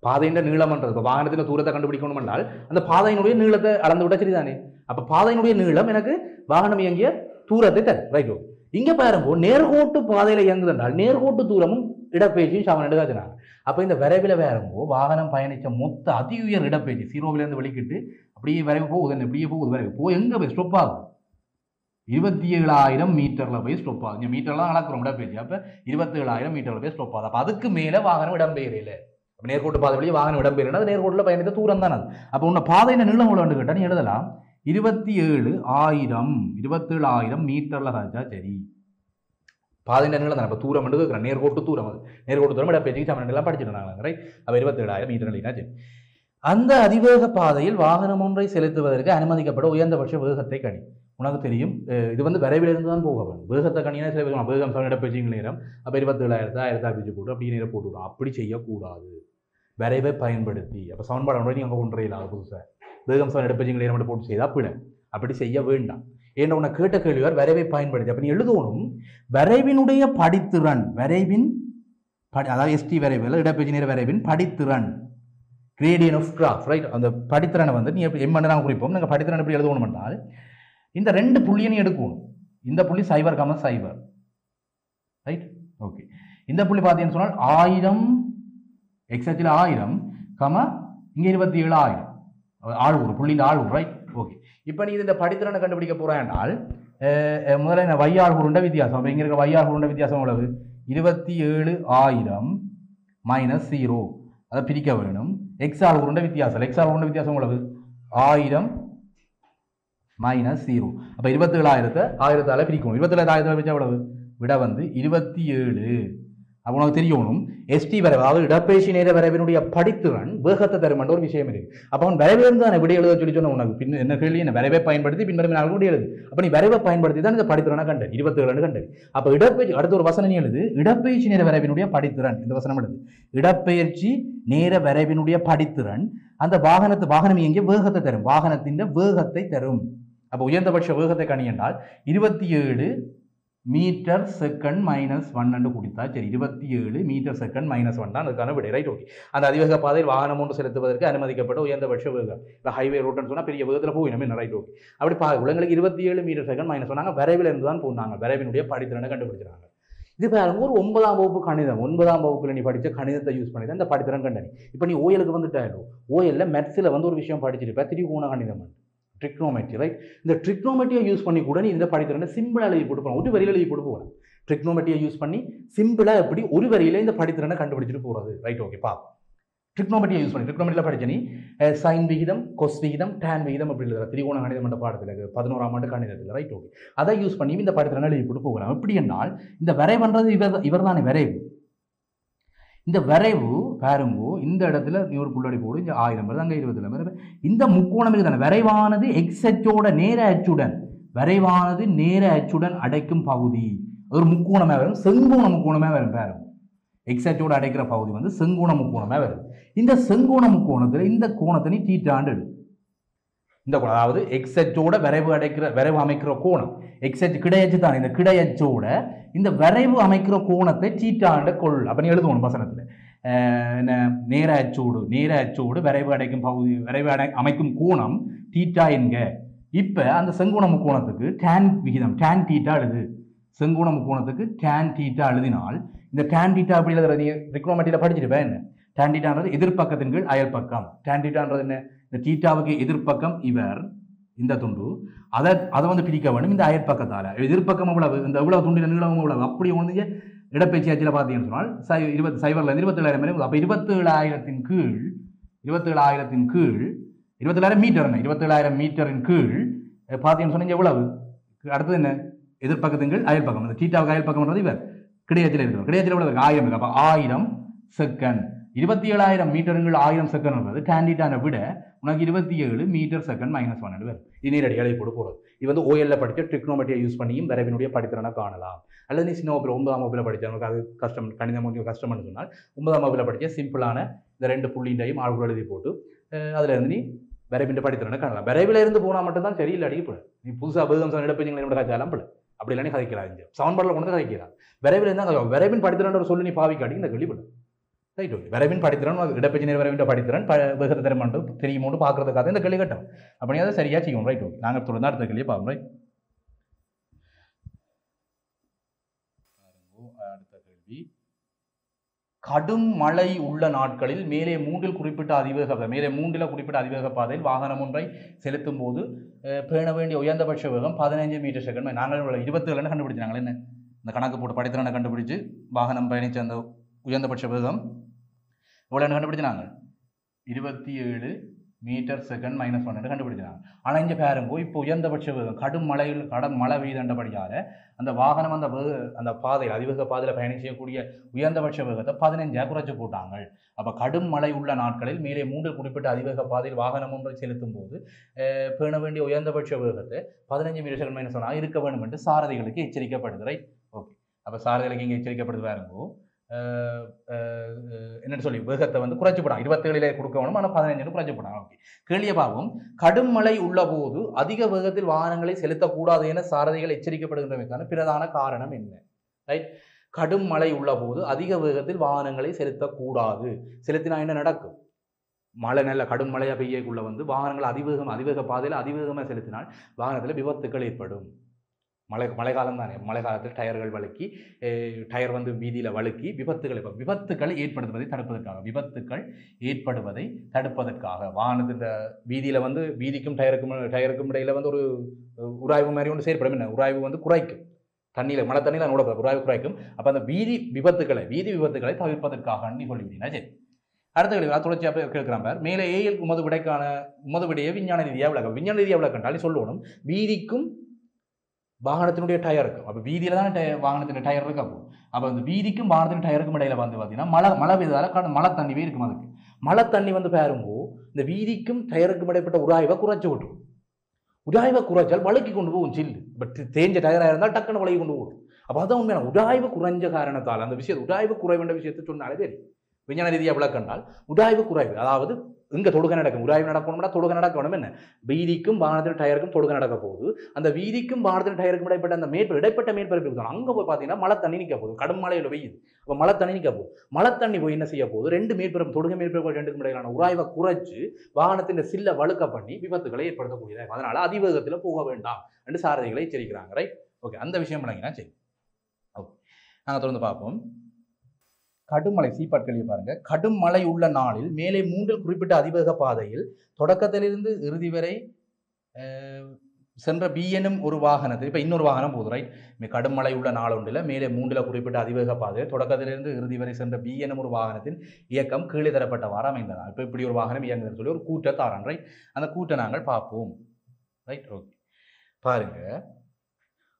பாதையின் நீளம்ன்றது இப்போ வாகனத்தின் தூரத்தை கண்டுபிடிக்கணும் என்றால் அந்த பாதையினுடைய நீளத்தை அளந்து விட சரிதானே. அப்போ பாதையினுடைய நீளம் எனக்கு வாகனம் இயங்கிய தூரத்தை தரும், ரைட். இங்கே பாருங்க, நேர்கோட்டு பாதையில் இயங்குது என்றால் நேர்கோட்டு தூரமும் இடப்பெயர்ச்சியும் சமன் என்று காட்டினாங்க. அப்போ இந்த விரைவில் வேறும்போ வாகனம் பயணித்த மொத்த அதி உயர் இடப்பெயர்ச்சி ஜீரோவிலேருந்து வெளிக்கிட்டு அப்படியே விரைவு போகுது, இப்படியே போகுது, விரைவு போய் எங்கே போய் ஸ்டொப் ஆகும்? 27,000 மீட்டரில் போய் ஸ்டொப் ஆகுது. இந்த மீட்டர்லாம் அளக்குறோம் இடப்பெயர்ச்சி. அப்போ 27,000 மீட்டரில் போய் ஸ்டொப் ஆகுது. அப்போ அதுக்கு மேலே வாகனம் இடம்பெயரில்லை. அப்போ நேர்கோட்டு பாதை வழியே வாகனம் இடம்பெயரில்லை, அது நேர்கோட்டில் பயணித்த தூரம் தான் அது. அப்போ உன்னை பாதையின் நீளம் எவ்வளோ கேட்டால் நீ எழுதலாம் 27,000 மீட்டரில் காய்ச்சா சரி. பாதையின் நீளம் தான். இப்போ தூரம் வந்து இருக்கிற நேர்கோட்டு தூரம், அது நேர்கோட்டு தூரம் இடப்பெயர்ச்சி சமன் எல்லாம் படிச்சுட்டு நாங்கள், ரைட். அப்போ 27,000 மீட்டர் இல்லைன்னா சரி. அந்த அதிவேக பாதையில் வாகனம் ஒன்றை செலுத்துவதற்கு அனுமதிக்கப்பட உயர்ந்தபட்ச வேகத்தை கணி. உனக்கு தெரியும், இது வந்து விரைவிலிருந்து தான் போக வேணும். வேகத்தை கணினா சில வேகம் சமன் இடப்பெயர்ச்சி நேரம். அப்போ 27,000 1000 போட்டு அப்படி நேரம் போட்டுவிடும். அப்படி செய்யக்கூடாது. விரைவை பயன்படுத்தி அப்போ சமன்பாடு ஒன்றை நீங்கள் கொண்டு இல்லாத புதுசாக வேகம் சமன் இடப்பெயர்ச்சி நேரம் மட்டும் போட்டு செய்தால் பிழை. அப்படி செய்ய வேண்டாம். ஏன்னா உன்னை கேட்ட கேள்வியார் விரைவை பயன்படுத்தி. அப்போ நீ எழுதணும் விரைவினுடைய படித்திறன், விரைவின் அதாவது எஸ்டி விரைவில் இடப்பெயர்ச்சி நேர விரைவின் படித்திறன், கிரேடியன் ஆஃப் கிராஃப், ரைட். அந்த படித்திறனை வந்து நீ எப்படி எம்மன்னு நாங்கள் குறிப்போம். நாங்கள் படித்திறன் எப்படி எழுதணும் என்றால் இந்த 2 புள்ளியை நீ எடுக்கணும். இந்த புள்ளி 0,0, ரைட். ஓகே, இந்த புள்ளி பார்த்தீங்கன்னு சொன்னால் 1000 எக்ஸாக்டில் 1000 இங்கே 27,000 ஆழ்வுறு புள்ளியின் ஆழ்வுறு, ரைட். ஓகே, இப்போ நீ இந்த படித்திறனை கண்டுபிடிக்க போகிறேன் என்றால் முதல்ல வையாழ்வுருண்ட வித்தியாசம். அப்போ இங்கே இருக்கிற வையாழ்வுருண்ட வித்தியாசம் எவ்வளவு? 27,000 - 0, அதை பிரிக்க வேணும். எக்ஸ் ஆழ்வுருண்ட வித்தியாசம், எக்ஸ் ஆழ்வுருண்ட வித்தியாசம் எவ்வளவு? 1000 - 0. அப்போ 27,000 1000ஆல் பிரிக்கணும். 27,000 பிரிச்சா எவ்வளவு? விட வந்து 27. அப்போ உனக்கு தெரியணும் எஸ்டி வரைவு, அதாவது இடப்பெயர்ச்சி நேர வரைவினுடைய படித்திறன் வேகத்தை தரும் என்ற ஒரு விஷயம் இருக்கு. அப்போ அவன் விரைவிலிருந்து தான் விடை எழுத சொல்லி சொன்ன உனக்கு பின் என்ன கேள்வி? என்ன விரைவை பயன்படுத்தி பின்வரும் நாள் விடை எழுது. அப்போ நீ விரைவை பயன்படுத்தி தான் இந்த படித்திறனை கண்டு 27 கண்டு. அப்போ இடப்பெயர்ச்சி அடுத்த ஒரு வசனம் நீ எழுது, இடப்பெயர்ச்சி நேர வரைவினுடைய படித்திறன். இந்த வசனம் எழுது, இடப்பெயர்ச்சி நேர வரைவினுடைய படித்திறன் அந்த வாகனம் இயங்கிய வேகத்தை தரும், வாகனத்தின் வேகத்தை தரும். அப்போ உயர்ந்தபட்ச வேகத்தை கணி என்றால் 27 மீட்டர் செகண்ட் -1 என்று குடித்தா சரி. 27 மீட்டர் செகண்ட் -1 தான் அதுக்கான விடை, ரைட். ஓகே, அந்த அதிவேக பாதையில் வாகனம் ஒன்று செலுத்துவதற்கு அனுமதிக்கப்பட்ட உயர்ந்தபட்ச வேகம். இப்போ ஹைவே ரோட்னு சொன்னால் பெரிய வேகத்தில் போயினமே, ரைட். ஓகே, அப்படி உங்களுக்கு 27 மீட்டர் செகண்ட் -1 விரைவில் இருந்து தான் போனாங்க. விரைவினுடைய படித்திறனை கண்டுபிடிச்சிருக்காங்க. இது பாருங்க ஒரு 9ஆம் வகுப்பு கணிதம், 9ஆம் வகுப்பில் நீ படித்த கணிதத்தை யூஸ் பண்ணி தான் இந்த படித்திறன் கண்டனி. இப்போ நீ ஓயலுக்கு வந்துட்டாலும் ஓயல்ல மேத்ஸில் வந்து ஒரு விஷயம் படிச்சிருப்ப, திரிகோண கணிதம், ட்ரிக்னோமெட்ரி, ரைட். இந்த ட்ரிக்னோமெட்ரியை யூஸ் பண்ணி கூட நீ இதில் படித்திறனை சிம்பிளாக எழுதி போட்டு போகலாம், ஒரு வரியில் எழுதி போட்டு போகலாம். ட்ரிக்னோமெட்ரியை யூஸ் பண்ணி சிம்பிளாக எப்படி ஒரு வரியில் இந்த படித்திறனை கண்டுபிடிச்சிட்டு போகிறது, ரைட். ஓகே, பா ட்ரிக்னோமெட்ரியை யூஸ் பண்ணி ட்ரிக்னோமெட்ரியில் படிச்ச நீ சைன் விகிதம், கொஸ் விகிதம், டேன் விகிதம் அப்படி இல்லை திரிகோண கணிதம் என்ற பாடத்தில் 11ஆம் ஆண்டு கணிதத்தில், ரைட். ஓகே, அதை யூஸ் பண்ணி இந்த படித்திறனை எழுதி போட்டு போகலாம். எப்படி என்றால் இந்த வரைவுன்றது இவர் தானே வரைவு. இந்த வரைவு பாருங்கோ, இந்த இடத்துல நீ ஒரு புள்ளடி போடு, இங்கே 1000 வருது, அங்கே 20 வருது. இந்த முக்கோணம் இருக்குதானே, வரைவானது எக்ஸ் அச்சோட நேர அச்சுடன், வரைவானது நேர அச்சுடன் அடைக்கும் பகுதி ஒரு முக்கோணமே வரும், செங்கோண முக்கோணமே வரும். பாருங்க, எக்ஸ் அச்சோட அடைக்கிற பகுதி வந்து செங்கோண முக்கோணமே வரும். இந்த செங்கோண முக்கோணத்தில் இந்த கோணத்தை நீ தீட்டாண்டு எடு. இந்த கோணம், அதாவது எக்ஸ் அச்சோட வரைவு அமைக்கிற கோணம், எக்ஸ் அச்சு கிடையச்சு தான், இந்த கிடையச்சோட இந்த வரைவு அமைக்கிற கோணத்தை தீட்டாண்ட கொள். அப்ப நீ எழுதுவோம் வசனத்துல, என்ன, நேர அச்சோடு வரைவு அடைக்கும் பகுதி, அமைக்கும் கோணம் தீட்டா என்க. இப்ப அந்த செங்கோண முக்கோணத்துக்கு tan விகிதம், tan தீட்டா எழுது. செங்கோண முக்கோணத்துக்கு tan தீட்டா எழுதினால் இந்த tan தீட்டா அப்படி எழுதுறது நீங்க ட்ரிக்னோமெட்ரியில படிச்சிருப்பேன். என்ன tan தீட்டான்றது எதிர்பக்கத்தின் கீழ் அயல் பக்கம். tan தீட்டான்றது என்ன, இந்த தீட்டாவுக்கு எதிர்பக்கம் இவர் இந்த துண்டு, அதை வந்து பிரிக்க வேண்டும் இந்த அயற்பக்கத்தால. எதிர்பக்கம் எவ்வளவு, இந்த எவ்வளவு துண்டின நீளம் எவ்வளவு, அப்படி வந்து இடப்பெயர்ச்சி ஆட்சியில் பார்த்தீங்கன்னு சொன்னால் 27,000 27,000. அப்போ 27,000 கீழ் 27,000 மீட்டர், 27,000 மீட்டரின் கீழ் பார்த்தீங்கன்னு சொன்னீங்க எவ்வளவு. அடுத்தது என்ன, எதிர்பக்கத்தின் கீழ் அயல் பக்கம். இந்த தீட்டாவுக்கு அயல் பக்கம் இவர் கிடையத்தில் இருக்கிறோம். கிடையத்தில் எவ்வளவு, 1000 இருக்கு. அப்போ 1000 செகண்ட். 27,000 மீட்டருங்கள் 1000 செகண்ட் tan தீட்டாவை விட உனக்கு 27 மீட்டர் செகண்ட் -1 வரும். இது நேரடியாக போட்டு போகிறது. இது வந்து ஓஎல்ல படித்த ட்ரிக்னோமெட்ரியை யூஸ் பண்ணியும் வரைவினுடைய படித்திறனை காணலாம். அல்லது நீ சின்ன வகுப்பில் 9ஆம் வகுப்பில் படித்தவங்களுக்கு அது கஷ்டம், கணிதம் கொஞ்சம் கஷ்டம்னு சொன்னால் 9ஆம் வகுப்பில் படித்த சிம்பிளான இந்த 2 புள்ளிண்டையும் ஆள்குள் எழுதி போட்டு அதில் இருந்து நீ வரைவின் படித்திறனை காணலாம். வரைவில் இருந்து போனால் மட்டும்தான் சரியில்லை அடிக்கப்படும். நீ புதுசாக பதிகம் இடப்பீங்க கதைச்சாலாம் பிள்ளை அப்படி இல்லைன்னு கதைக்கிறாங்க, சவுன்பாடில் கொண்டு கதைக்கிறான். விரைவில் இருந்தால் வரைவின் படித்திறன் ஒரு சொல்லி நீ பாவிக்காட்டி இந்த கேள்விப்படும். Right, okay. வரைவின் படித்திறன், இடப்பெயர்ச்சி நேர வரைவின் படித்திறன் வேகத்தை திறமண்டு தெரியுமோன்னு பார்க்கறதுக்காக இந்த கேள்வி கட்டம். அப்போ நீ அதை சரியாக செய்யணும். Right, okay. நாங்கள் தொடர்ந்து அடுத்த கேள்வியை பார்ப்போம். ரைட், அடுத்த கேள்வி, கடும் மழை உள்ள நாட்களில் மேலே மூன்றில் குறிப்பிட்ட அதிவேக பாதையில் வாகனம் ஒன்றை செலுத்தும் போது பேண வேண்டிய உயர்ந்தபட்ச வேகம் 15 மீட்டர் செகண்ட். நாங்கள் 27 கண்டுபிடிச்சாங்க. என்ன, இந்த கணக்கு போட்டு படித்திறனை கண்டுபிடிச்சு வாகனம் பயணிச்ச அந்த உயர்ந்தபட்ச வேகம் எவ்வளோ கண்டுபிடிச்சாங்க, 27 மீட்டர் செகண்ட் -1 கண்டுபிடிச்சாங்க. ஆனால் இங்கே பாருங்க, இப்போ உயர்ந்தபட்ச வேகம் கடும் மழை பெய்தண்டபடியால் அந்த வாகனம் அந்த பாதையில் அதிவேக பாதையில் பயணம் செய்யக்கூடிய உயர்ந்தபட்ச வேகத்தை 15 குறைச்சி போட்டாங்க. அப்போ கடும் மழை உள்ள நாட்களில் மேலே மூன்றில் குறிப்பிட்ட அதிவேக பாதையில் வாகனம் ஒன்றை செலுத்தும் போது பேண வேண்டிய உயர்ந்தபட்ச வேகத்தை 15 மீட்டர் செகண்ட் -1 இருக்க வேண்டும் என்று சாரதிகளுக்கு எச்சரிக்கப்படுது. Right, okay. அப்போ சாரதிகளுக்கு இங்கே எச்சரிக்கப்படுது பாருங்கோ, என்னன்னு சொல்லி வேகத்தை வந்து குறைச்சி போடாங்க. 27 கொடுக்க வேணும், ஆனால் 15 குறைச்சி போடாங்க. ஓகே, கேள்வியை பார்ப்போம். கடும் மழை உள்ள போது அதிக வேகத்தில் வாகனங்களை செலுத்தக்கூடாது என சாரதிகள் எச்சரிக்கப்படுகின்றமைக்கான பிரதான காரணம் என்ன? ரைட், கடும் மழை உள்ள போது அதிக வேகத்தில் வாகனங்களை செலுத்தக்கூடாது. செலுத்தினா என்ன நடக்கும், மழை நல்ல கடும் மழையா பெய்யக்குள்ள வந்து வாகனங்கள் அதிவேக பாதையில் அதிவேகமாக செலுத்தினால் வாகனத்தில் விபத்துக்கள் ஏற்படும். மழை காலம் தானே, மழை காலத்தில் டயர்கள் வழுக்கி டயர் வந்து வீதியில் வழுக்கி விபத்துக்களை ஏற்படுவதை தடுப்பதற்காக வாகனத்தின் வீதியில் வந்து வீதிக்கும் டயருக்கும் இடையில வந்து ஒரு உராய்வு மாதிரி ஒன்று செயற்படும். என்ன உராய்வு வந்து குறைக்கும், மழை தண்ணியில் நோட உராய்வு குறைக்கும். அப்போ அந்த வீதி விபத்துக்களை தவிர்ப்பதற்காக நீ சொல்லிவிட்டீங்கன்னா சரி. அடுத்த கேள்வி தொடர்ச்சியாக கேட்கிறான் பார். மேலே ஏஎல் உமது விடையை விஞ்ஞான ரீதியாக விளக்கண்டாலும் சொல்லணும். வீதிக்கும் வாகனத்தினுடைய டயர் இருக்கும். அப்போ வீதியில தான் வாகனத்தின் டயர் இருக்கு. அப்போ அந்த வீதிக்கும் வாகனத்தின் டயருக்கும் இடையில வந்து பார்த்தீங்கன்னா மழை பெய்தால மழை தண்ணிவே இருக்கும். அதுக்கு மழை தண்ணி வந்து பாருங்கோ, இந்த வீதிக்கும் டயருக்கும் இடைப்பட்ட உராய்வை குறைச்சி விட்டுரும். உராய்வை குறைச்சால் வழுக்கி கொண்டு போகும் சில்லு. பட் தேஞ்ச டயராக இருந்தால் டக்குன்னு வழுக்கி கொண்டு போகும். அப்போ அதான் உண்மையான உராய்வு குறைஞ்ச காரணத்தால் அந்த விஷயத்தை உராய்வு குறைவுன்ற விஷயத்தை சொன்னாலே தெரியும். விஞ்ஞான ரீதியாக விளக்கண்டால் உராய்வு குறைவு, அதாவது இங்கே தொடுகை நடக்கும். உராய்வு நடக்கணும்னா தொடுகை நடக்கணும். என்ன, வீதிக்கும் வாகனத்தின் டயருக்கும் தொடுகை நடக்க போகுது. அந்த வீதிக்கும் வாகனத்தின் டயருக்கும் இடைப்பட்ட அந்த இடைப்பட்ட மேற்பரப்பு அங்கே போய் பார்த்தீங்கன்னா மழை தண்ணி நிற்க போகுது. கடும் மழையில் பெய்யுது. அப்போ மழை தண்ணி நிற்க போகுது. மழை தண்ணி போய் என்ன செய்ய போகுது, ரெண்டு மேற்பரப்பு தொடுகை மேற்பரப்பு ரெண்டுக்கும் இடையிலான உராய்வை குறைச்சு வாகனத்தின் சில்ல வழுக்க பண்ணி விபத்துக்களை ஏற்படுத்தக்கூடியது. அதனால அதிவேகத்தில் போக வேண்டாம் என்று சாரதிகளை எச்சரிக்கிறாங்க. Right, okay. அந்த விஷயம் விளங்கினா சரி. ஓகே, நாங்கள் தொடர்ந்து பார்ப்போம். கடுமழை சீப்பாட்களியை பாருங்க. கடும் மழை உள்ள நாளில் மேலே மூன்றில் குறிப்பிட்ட அதிவேக பாதையில் தொடக்கத்திலிருந்து இறுதி வரை சென்ற பி எனும் ஒரு வாகனத்தில் இப்போ இன்னொரு வாகனம் போகுது. ரைட், கடும் மழை உள்ள நாள் ஒன்றில் மேலே மூன்றில் குறிப்பிட்ட அதிவேக பாதையில் தொடக்கத்திலிருந்து இறுதி வரை சென்ற பி எனும் ஒரு வாகனத்தின் இயக்கம் கீழே தரப்பட்டவாறு அமைந்ததா. இப்போ இப்படி ஒரு வாகனம் இயங்குதுன்னு சொல்லி ஒரு கூட்டை தாரான். ரைட், அந்த கூட்டை நாங்கள் பார்ப்போம். Right, okay. பாருங்க,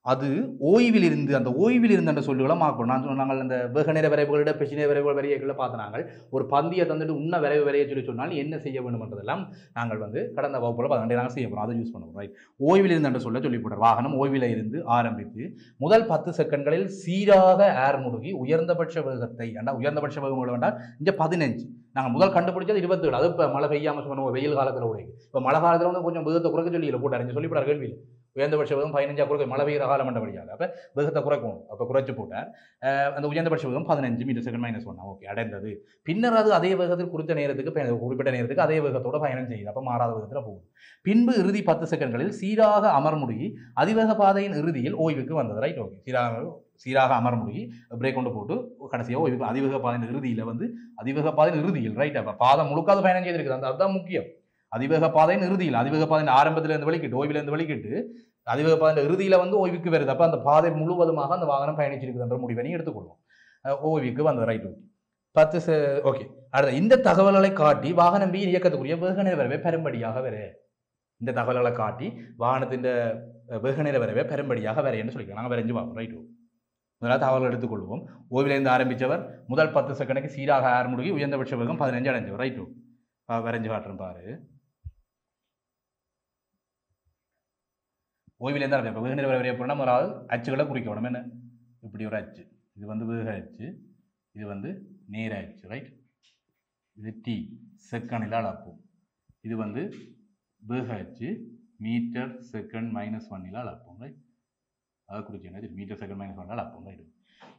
அது ஓய்வில் இருந்து அந்த ஓய்வில் இருந்து அந்த சொல்லுகளை மார்க் நாங்கள் அந்த வெகுநேர விரைவுகள் இடப்பெச்சி நேர விரைவுகள் வரைகளை பார்த்து நாங்கள் ஒரு பந்தியை தந்துட்டு உன்ன விரைவு வரைய சொன்னால் என்ன செய்ய வேண்டும்ன்றதெல்லாம் நாங்கள் வந்து கடந்த வகுப்புல நாங்கள் செய்ய போகிறோம், அதை யூஸ் பண்ணுவோம். ரைட், ஓய்வில் இருந்து என்று சொல்ல சொல்லி போடுற வாகனம் ஓய்வில் இருந்து ஆரம்பித்து முதல் 10 செகண்ட்களில் சீராக ஏர் முடுகி உயர்ந்தபட்ச வேகத்தை உயர்ந்தபட்ச வேகம் வேண்டாம் இங்கே 15 நாங்கள் முதல் கண்டுபிடிச்சது 27. அது இப்போ மழை பெய்யாமல் சொன்ன வெயில் காலத்தில் உடைக்கு இப்போ மழை காலத்தில் வந்து கொஞ்சம் வேகத்தை குறைக்க சொல்லி போட்டார் சொல்லிவிடார் கேள்வியில் உயர்ந்தபட்ச வேகம் 15 குறைக்க மழை பெய்கிற காலம் மண்டபடியாக அப்போ வேகத்தை குறைக்கணும். அப்போ குறைச்சி போட்டார். அந்த உயர்ந்தபட்ச வேகம் 15 மீட்டர் செகண்ட் -1 ஓகே அடைந்தது. பின்னர் அது அதே வேகத்தில் குறித்த நேரத்துக்கு குறிப்பிட்ட நேரத்துக்கு அதே வேகத்தோட பயணம் செய்யுது. அப்போ மாறாத வேகத்தில் போகுது. பின்பு இறுதி 10 செகண்ட்களில் சீராக அமர்முடுகி அதிவேக பாதையின் இறுதியில் ஓய்வுக்கு வந்தது. ரைட், ஓகே, சீராக அமர்முடுகி பிரேக் கொண்டு போட்டு கடைசியாக ஓய்வுக்கு அதிவேக பாதையின் இறுதியில் வந்து அதிவேக பாதையின் இறுதியில் ரைட். அப்போ பாதம் முழுக்காத பயணம் செய்திருக்குது. அதுதான் முக்கியம். அதிவேக பாதையின் இறுதியில் அதிவேக பாதையின் ஆரம்பத்தில் இருந்து வெளிக்கிட்டு ஓய்விலிருந்து வெளிக்கிட்டு அதிவேக பாதையின் இறுதியில் வந்து ஓய்வுக்கு வருது. அப்போ அந்த பாதை முழுவதுமாக அந்த வாகனம் பயணிச்சிருக்குதுன்ற முடிவை எடுத்துக்கொள்வோம். ஓய்வுக்கு வந்தது. Right, okay 10 okay. அடுத்த இந்த தகவல்களை காட்டி வாகனம் பி இயக்கத்துக்குரிய வேகநேர வரவே பெரும்படியாக வர இந்த தகவல்களை காட்டி வாகனத்தின் வேகநேர வரவே பெரும்படியாக வர என்று சொல்லிக்கலாம். நாங்கள் வரைஞ்சு பார்ப்போம். ரைட், முதலாவது தகவல்கள் எடுத்துக்கொள்வோம். ஓய்விலிருந்து ஆரம்பித்தவர் முதல் 10 செகண்டுக்கு சீராக ஏர் முடுகி உயர்ந்தபட்ச வேகம் 15 அடைஞ்சவர். ரைட், வரைஞ்சு காட்டுறேன் பாரு. ஓய்விலேருந்து ஆரம்பிப்போம். வேகநேர வரைய போனால் நம்ம ஒரு அச்சுகளை குறிக்கணும். என்ன இப்படி ஒரு அச்சு, இது வந்து வேக அச்சு, இது வந்து நேர அச்சு. ரைட், இது டி செகண்டில் அளப்போம். இது வந்து வேக அச்சு மீட்டர் செகண்ட் -1 அளப்போம். ரைட், அதை குறிச்சேன்னா இது மீட்டர் செகண்ட் -1 அளப்போம். ரைட்,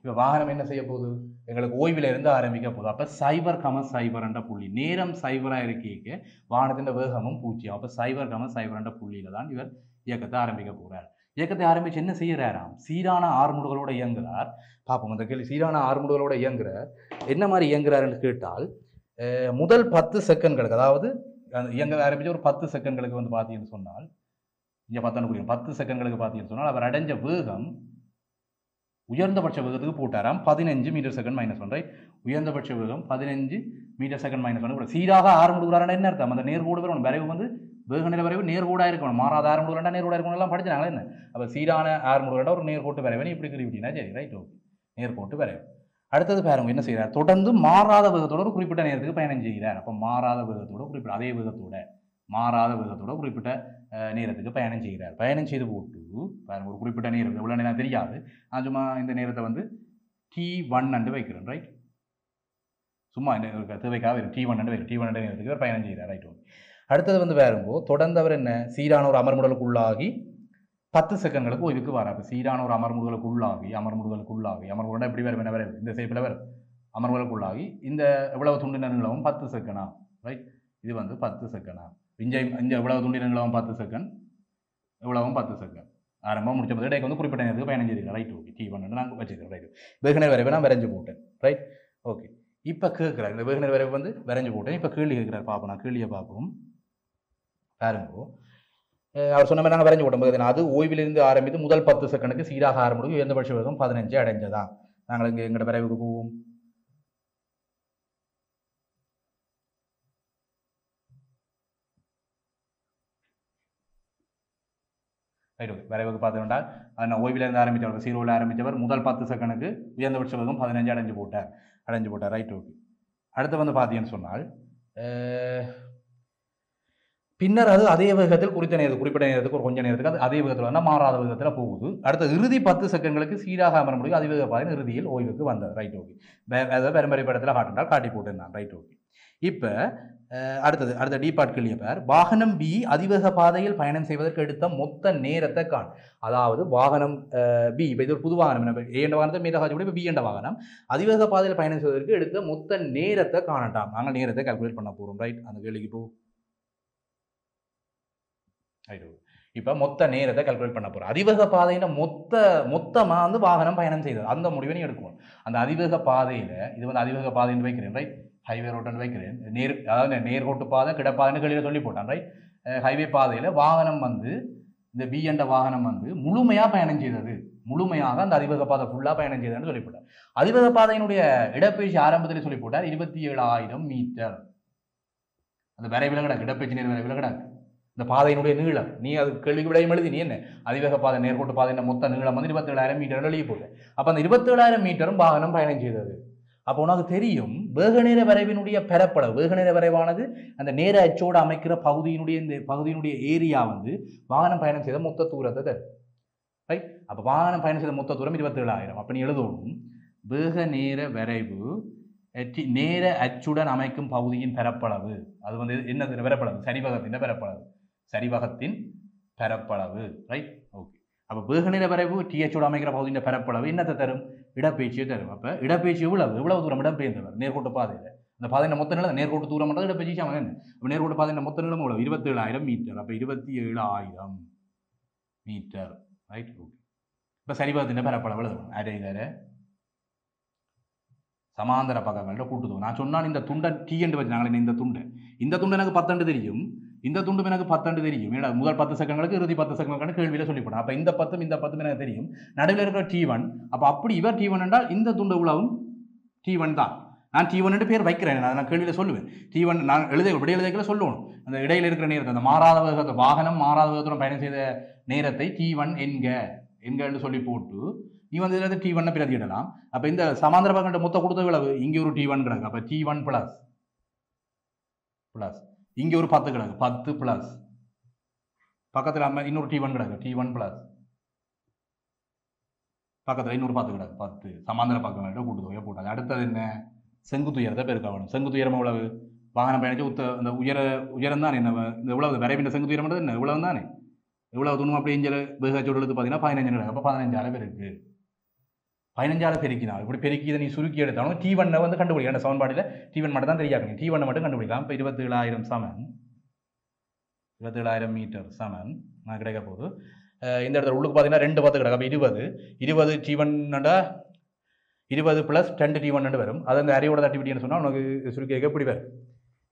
இப்போ வாகனம் என்ன செய்ய போகுது? எங்களுக்கு ஓய்வில் இருந்து ஆரம்பிக்க போகுது. அப்போ 0,0 என்ற புள்ளி நேரம் 0 இருக்க வாகனத்தின் வேகமும் 0. அப்போ 0,0 என்ற புள்ளியில தான் இவர் இயக்கத்தை ஆரம்பிக்க போகிறார். இயக்கத்தை ஆரம்பிச்சு என்ன செய்யறாராம்? சீரான ஆறுமுடுகளோட இயங்குறார். பார்ப்போம் அந்த கேள்வி. சீரான ஆறுமுடுகளோட இயங்குறார். என்ன மாதிரி இயங்குறாருன்னு கேட்டால் முதல் 10 செகண்ட்களுக்கு அதாவது இயங்க ஆரம்பிச்சு ஒரு 10 செகண்ட்களுக்கு வந்து பார்த்தீங்கன்னு சொன்னால் இங்கே 10 செகண்ட்களுக்கு பார்த்தீங்கன்னு சொன்னால் அவர் அடைஞ்ச வேகம் உயர்ந்தபட்ச வேகத்துக்கு போட்டாராம் 15 மீட்டர் செகண்ட் -1. ரைட், உயர்ந்தபட்ச வேகம் 15 மீட்டர் செகண்ட் -1. சீராக ஆரம்பிடுகிறாருன்னு என்ன அர்த்தம்? அந்த நேர்கோடு வரும் விரைவு வந்து வேகநிலை வரைவு நேர்கோடாக இருக்கணும். மாறாத ஆரம்பிடுறா நேர்கோடாக இருக்கணும் எல்லாம் படிச்சாங்களே என்ன. அப்போ சீரான ஆரம்பிடுறா ஒரு நேர்கோட்டு வரைவு இப்படி குறிப்பிட்டீங்கன்னா சரி. ரைட், ஓகே, நேர்கோட்டு வரைவு. அடுத்தது பாருங்க என்ன செய்யறார்? தொடர்ந்து மாறாத வேகத்தோட ஒரு குறிப்பிட்ட நேரத்துக்கு பயணம் செய்கிறார். அப்போ மாறாத வேகத்தோட குறிப்பிட்ட அதே வேகத்தோட மாறாத வேகத்தோட குறிப்பிட்ட நேரத்துக்கு பயணம் செய்கிறார். பயணம் செய்து போட்டு பாருங்க ஒரு குறிப்பிட்ட நேரம் எவ்வளோ நேரம் தெரியாது. நான் சும்மா இந்த நேரத்தை வந்து T1 வைக்கிறேன். ரைட், சும்மா இந்த தேவைக்காக T1 T1 நேரத்துக்கு அவர் பயணம் செய்கிறார். Right, okay. அடுத்தது வந்து வேறும்போ தொடர்ந்து அவர் என்ன சீரான ஒரு அமர்முடலுக்குள்ளாகி 10 செகண்ட்களுக்கு ஓய்வுக்கு வர. அப்போ சீரான ஒரு அமர்முடுகளுக்குள்ளாகி அமர்முடன் எப்படி வரும்? என்ன வரும்? இந்த சேப்பில் வரும். அமர்முடலுக்குள்ளாகி இந்த எவ்வளவு துண்டு நிலவும் 10 செகண்டா. ரைட், இது வந்து 10 செகண்டா. இங்கே எவ்வளவு துண்டு நிலவும் 10 செகண்ட், எவ்வளவும் 10 செகண்ட். ஆரம்பம் முடிச்ச போது இடைக்கு வந்து குறிப்பிட்ட நேரத்துக்கு பயணம் செய்திருக்கேன். ரைட், ஓகே, T1 நான் வச்சுக்கிறேன். ரைட், வேகநேர வரைவை நான் வரைஞ்சு போட்டேன். Right, okay. இப்போ கேட்குறாரு இந்த வேகநேர வரைவை வந்து வரைஞ்சு போட்டேன். இப்போ கேள்வி கேட்குறாரு. பார்ப்போம், நான் கேள்வியை பார்ப்போம். பாருங்கோ அவர் சொன்ன மாதிரி நாங்கள் வரைஞ்சு போட்டோம். அது ஓய்விலிருந்து ஆரம்பித்து முதல் 10 செகண்டுக்கு சீராக ஆரம்பிடும் உயர்ந்தபட்ச வேகம் 15 அடைஞ்சதான். நாங்கள் இங்கே எங்களோட விரைவுக்கு போவோம். Right, okay. விரைவுக்கு பார்த்தோம்னா ஓய்விலிருந்து ஆரம்பித்தவர் 0ல் ஆரம்பித்தவர் முதல் 10 செகண்டுக்கு உயர்ந்தபட்ச வேகம் 15 அடைஞ்சு போட்டார். Right, okay. அடுத்து வந்து பார்த்தீங்கன்னு சொன்னால் பின்னர் அது அதே வேகத்தில் குறிப்பிட்ட நேரத்துக்கு ஒரு கொஞ்ச நேரத்துக்கு அது அதே வேகத்தில் வந்தால் மாறாத வேகத்தில் போகுது. அடுத்த இறுதி 10 செகண்ட்களுக்கு சீராக அமர முடியும் அதிவேக பாதையின் இறுதியில் ஓய்வுக்கு வந்தது. Right, okay. அதாவது பெரும்பறை படத்தில் காட்டினால் காட்டி போட்டுருந்தான். Right, okay. இப்போ அடுத்த டீபார்ட் கேள்வியை பார். வாகனம் பி அதிவேக பாதையில் பயணம் செய்வதற்கு எடுத்த மொத்த நேரத்தை காண். அதாவது வாகனம் பி இப்போ இது ஒரு புது வாகனம் ஏ என்ற வாகனத்தை மீத காட்சி இப்போ பி என்ற வாகனம் அதிவேக பாதையில் பயணம் செய்வதற்கு எடுத்த மொத்த நேரத்தை காணட்டாம். நாங்கள் நேரத்தை கால்குலேட் பண்ண போகிறோம். ரைட், அந்த கேள்விக்கு போ. இப்போ மொத்த நேரத்தை கால்குலேட் பண்ண போகிறோம். அதிவேக பாதையில மொத்தமாக வந்து வாகனம் பயணம் செய்தது அந்த முடிவை நீ எடுக்கணும். அந்த அதிவேக பாதையில் இது வந்து அதிவேக பாதைன்னு வைக்கிறேன். ரைட், ஹைவே ரோட்டுன்னு வைக்கிறேன். அதாவது நேர்கோட்டு பாதை கிடப்பாதைன்னு கேள்வியில் சொல்லி போட்டான். ரைட், ஹைவே பாதையில் வாகனம் வந்து இந்த பி என்ற வாகனம் வந்து முழுமையாக பயணம் செய்தது. முழுமையாக அந்த அதிவேக பாதை ஃபுல்லாக பயணம் செய்ததுன்னு சொல்லி போட்டார். அதிவேக பாதையினுடைய இடப்பெயர்ச்சி ஆரம்பத்தில் சொல்லி போட்டார் 27,000 மீட்டர். அந்த விரைவில் கிடக்கு இடப்பெயர்ச்சி நேர் விரைவில் கிடக்கு இந்த பாதையினுடைய நீளம் நீ அது கேள்விக்கு விடையும் எழுதி நீ என்ன அதிவேக பாதை நேர்கோட்டு பாதையின் மொத்த நீளம் வந்து 27,000 மீட்டர் எழுதி போட்டு அப்போ அந்த 27,000 மீட்டரும் வாகனம் பயணம் செய்தது. அப்போ உனக்கு தெரியும் வேக நேர வரைவினுடைய பரப்பளவு வேக நேர வரைவானது அந்த நேர அச்சோடு அமைக்கிற பகுதியினுடைய இந்த பகுதியினுடைய ஏரியா வந்து வாகனம் பயணம் செய்த மொத்த தூரத்தை தரும். ரைட். அப்போ வாகனம் பயணம் செய்த மொத்த தூரம் 27,000. அப்போ நீ எழுதணும் வேக நேர வரைவு நேர அச்சுடன் அமைக்கும் பகுதியின் பரப்பளவு. அது வந்து என்ன பரப்பளவு? சரிவகத்தின் பரப்பளவு. சரிவகத்தின் பரப்பளவு. ரைட். ஓகே. அப்போ வேக நேர வரைவு டிஎச்சோடு அமைக்கிற பகுதியின் பரப்பளவு என்னத்தை தரும்? இடப்பெயர்ச்சியை தரும். அப்போ இடப்பெயர்ச்சி எவ்வளவு தூரம் இடம்பெயர்ந்தவர் நேர்கோட்டு பாதையில் அந்த பாதையின் மொத்த நிலம் நேர்கோட்டு தூரம் இடப்பெயர்ச்சி சமம் என்ன? அப்போ நேர்கோட்டு பாதையின் மொத்த நிலம் எவ்வளவு? 27,000 மீட்டர். அப்போ 27,000 மீட்டர். ரைட். ஓகே. இப்போ சரிவகத்தின் பரப்பளவு எழுதணும். அரை சமாந்தர பக்கங்கள்ட்ட கூட்டுதுவோம். நான் சொன்னால் இந்த துண்டை டி என்று வச்சுனாங்களே இந்த துண்டு எனக்கு 10 தெரியும், இந்த துண்டு எனக்கு 10 தெரியும். ஏன்னா முதல் 10 செகண்ட்களுக்கு இறுதி 10 செகண்ட்களுக்கு கேள்வியில் சொல்லிப்போம். அப்போ இந்த 10 எனக்கு தெரியும், நடுவில் இருக்கிற T1. அப்போ அப்படி இவர் T1 என்றால் இந்த துண்டு உளவும் T1 தான். நான் T1 என்று பேர் வைக்கிறேன், நான் கேள்வியில் சொல்லுவேன். T1 நான் விடை எழுதிக்கல சொல்லணும். அந்த இடையில் இருக்கிற நேரத்தை அந்த மாறாத வேகத்தை வாகனம் மாறாத வேகத்துடன் பயணம் செய்த நேரத்தை T1 என்க என்று சொல்லி போட்டு நீ வந்து இதில் T1 பிரதியிடலாம். அப்போ இந்த சமாந்தர பக்கங்கள்ட்ட மொத்த கொடுத்த விளவு இங்கே ஒரு T1 கிடக்கு. அப்போ T1 ப்ளஸ் இங்கே ஒரு 10 கிடக்கு, 10 ப்ளஸ் பக்கத்தில் இன்னொரு T1 கிடக்கு, T1 ப்ளஸ் பக்கத்தில் இன்னொரு 10 கிடக்கு, 10 சமாந்தர பக்கங்கள்ட்ட கூட்டுத்தொகையை போட்டாங்க. அடுத்தது என்ன? செங்குத்து உயரத்தை பெருக்க வேணும். செங்குத்து உயரம் எவ்வளவு? வாகனம் பயணிச்சு அந்த உயரம் தான் என்ன? இந்த எவ்வளவு வரைவின் செங்குத்து உயரம் என்ன? இவ்வளவு தானே. எவ்வளவு தூணும் அப்படி இங்கே வேகச்சோடு எடுத்து பார்த்தீங்கன்னா 15 கிடக்கு. அப்போ 15,000 பெருக்கு. 15,000 பெருக்கினால் இப்படி பெருக்கி இதை நீ சுருக்கி எடுத்தாலும் T1 வந்து கண்டுபிடிக்க அந்த சமன்பாட்டில் T1 மட்டும் தான் தெரியாது. T1 மட்டும் கண்டுபிடிக்கலாம். இப்போ 27,000 சமன் 27,000 மீட்டர் சமன் நான் கிடைக்க போகுது. இந்த இடத்துல உள்ளுக்கு பார்த்தீங்கன்னா 2 10 கிடக்கு. அப்போ 20 T1 20 ப்ளஸ் 10 T1 வரும். அது அந்த அரையோட தட்டிவிட்டின்னு சொன்னால் உனக்கு சுருக்கி எப்படி வரும்?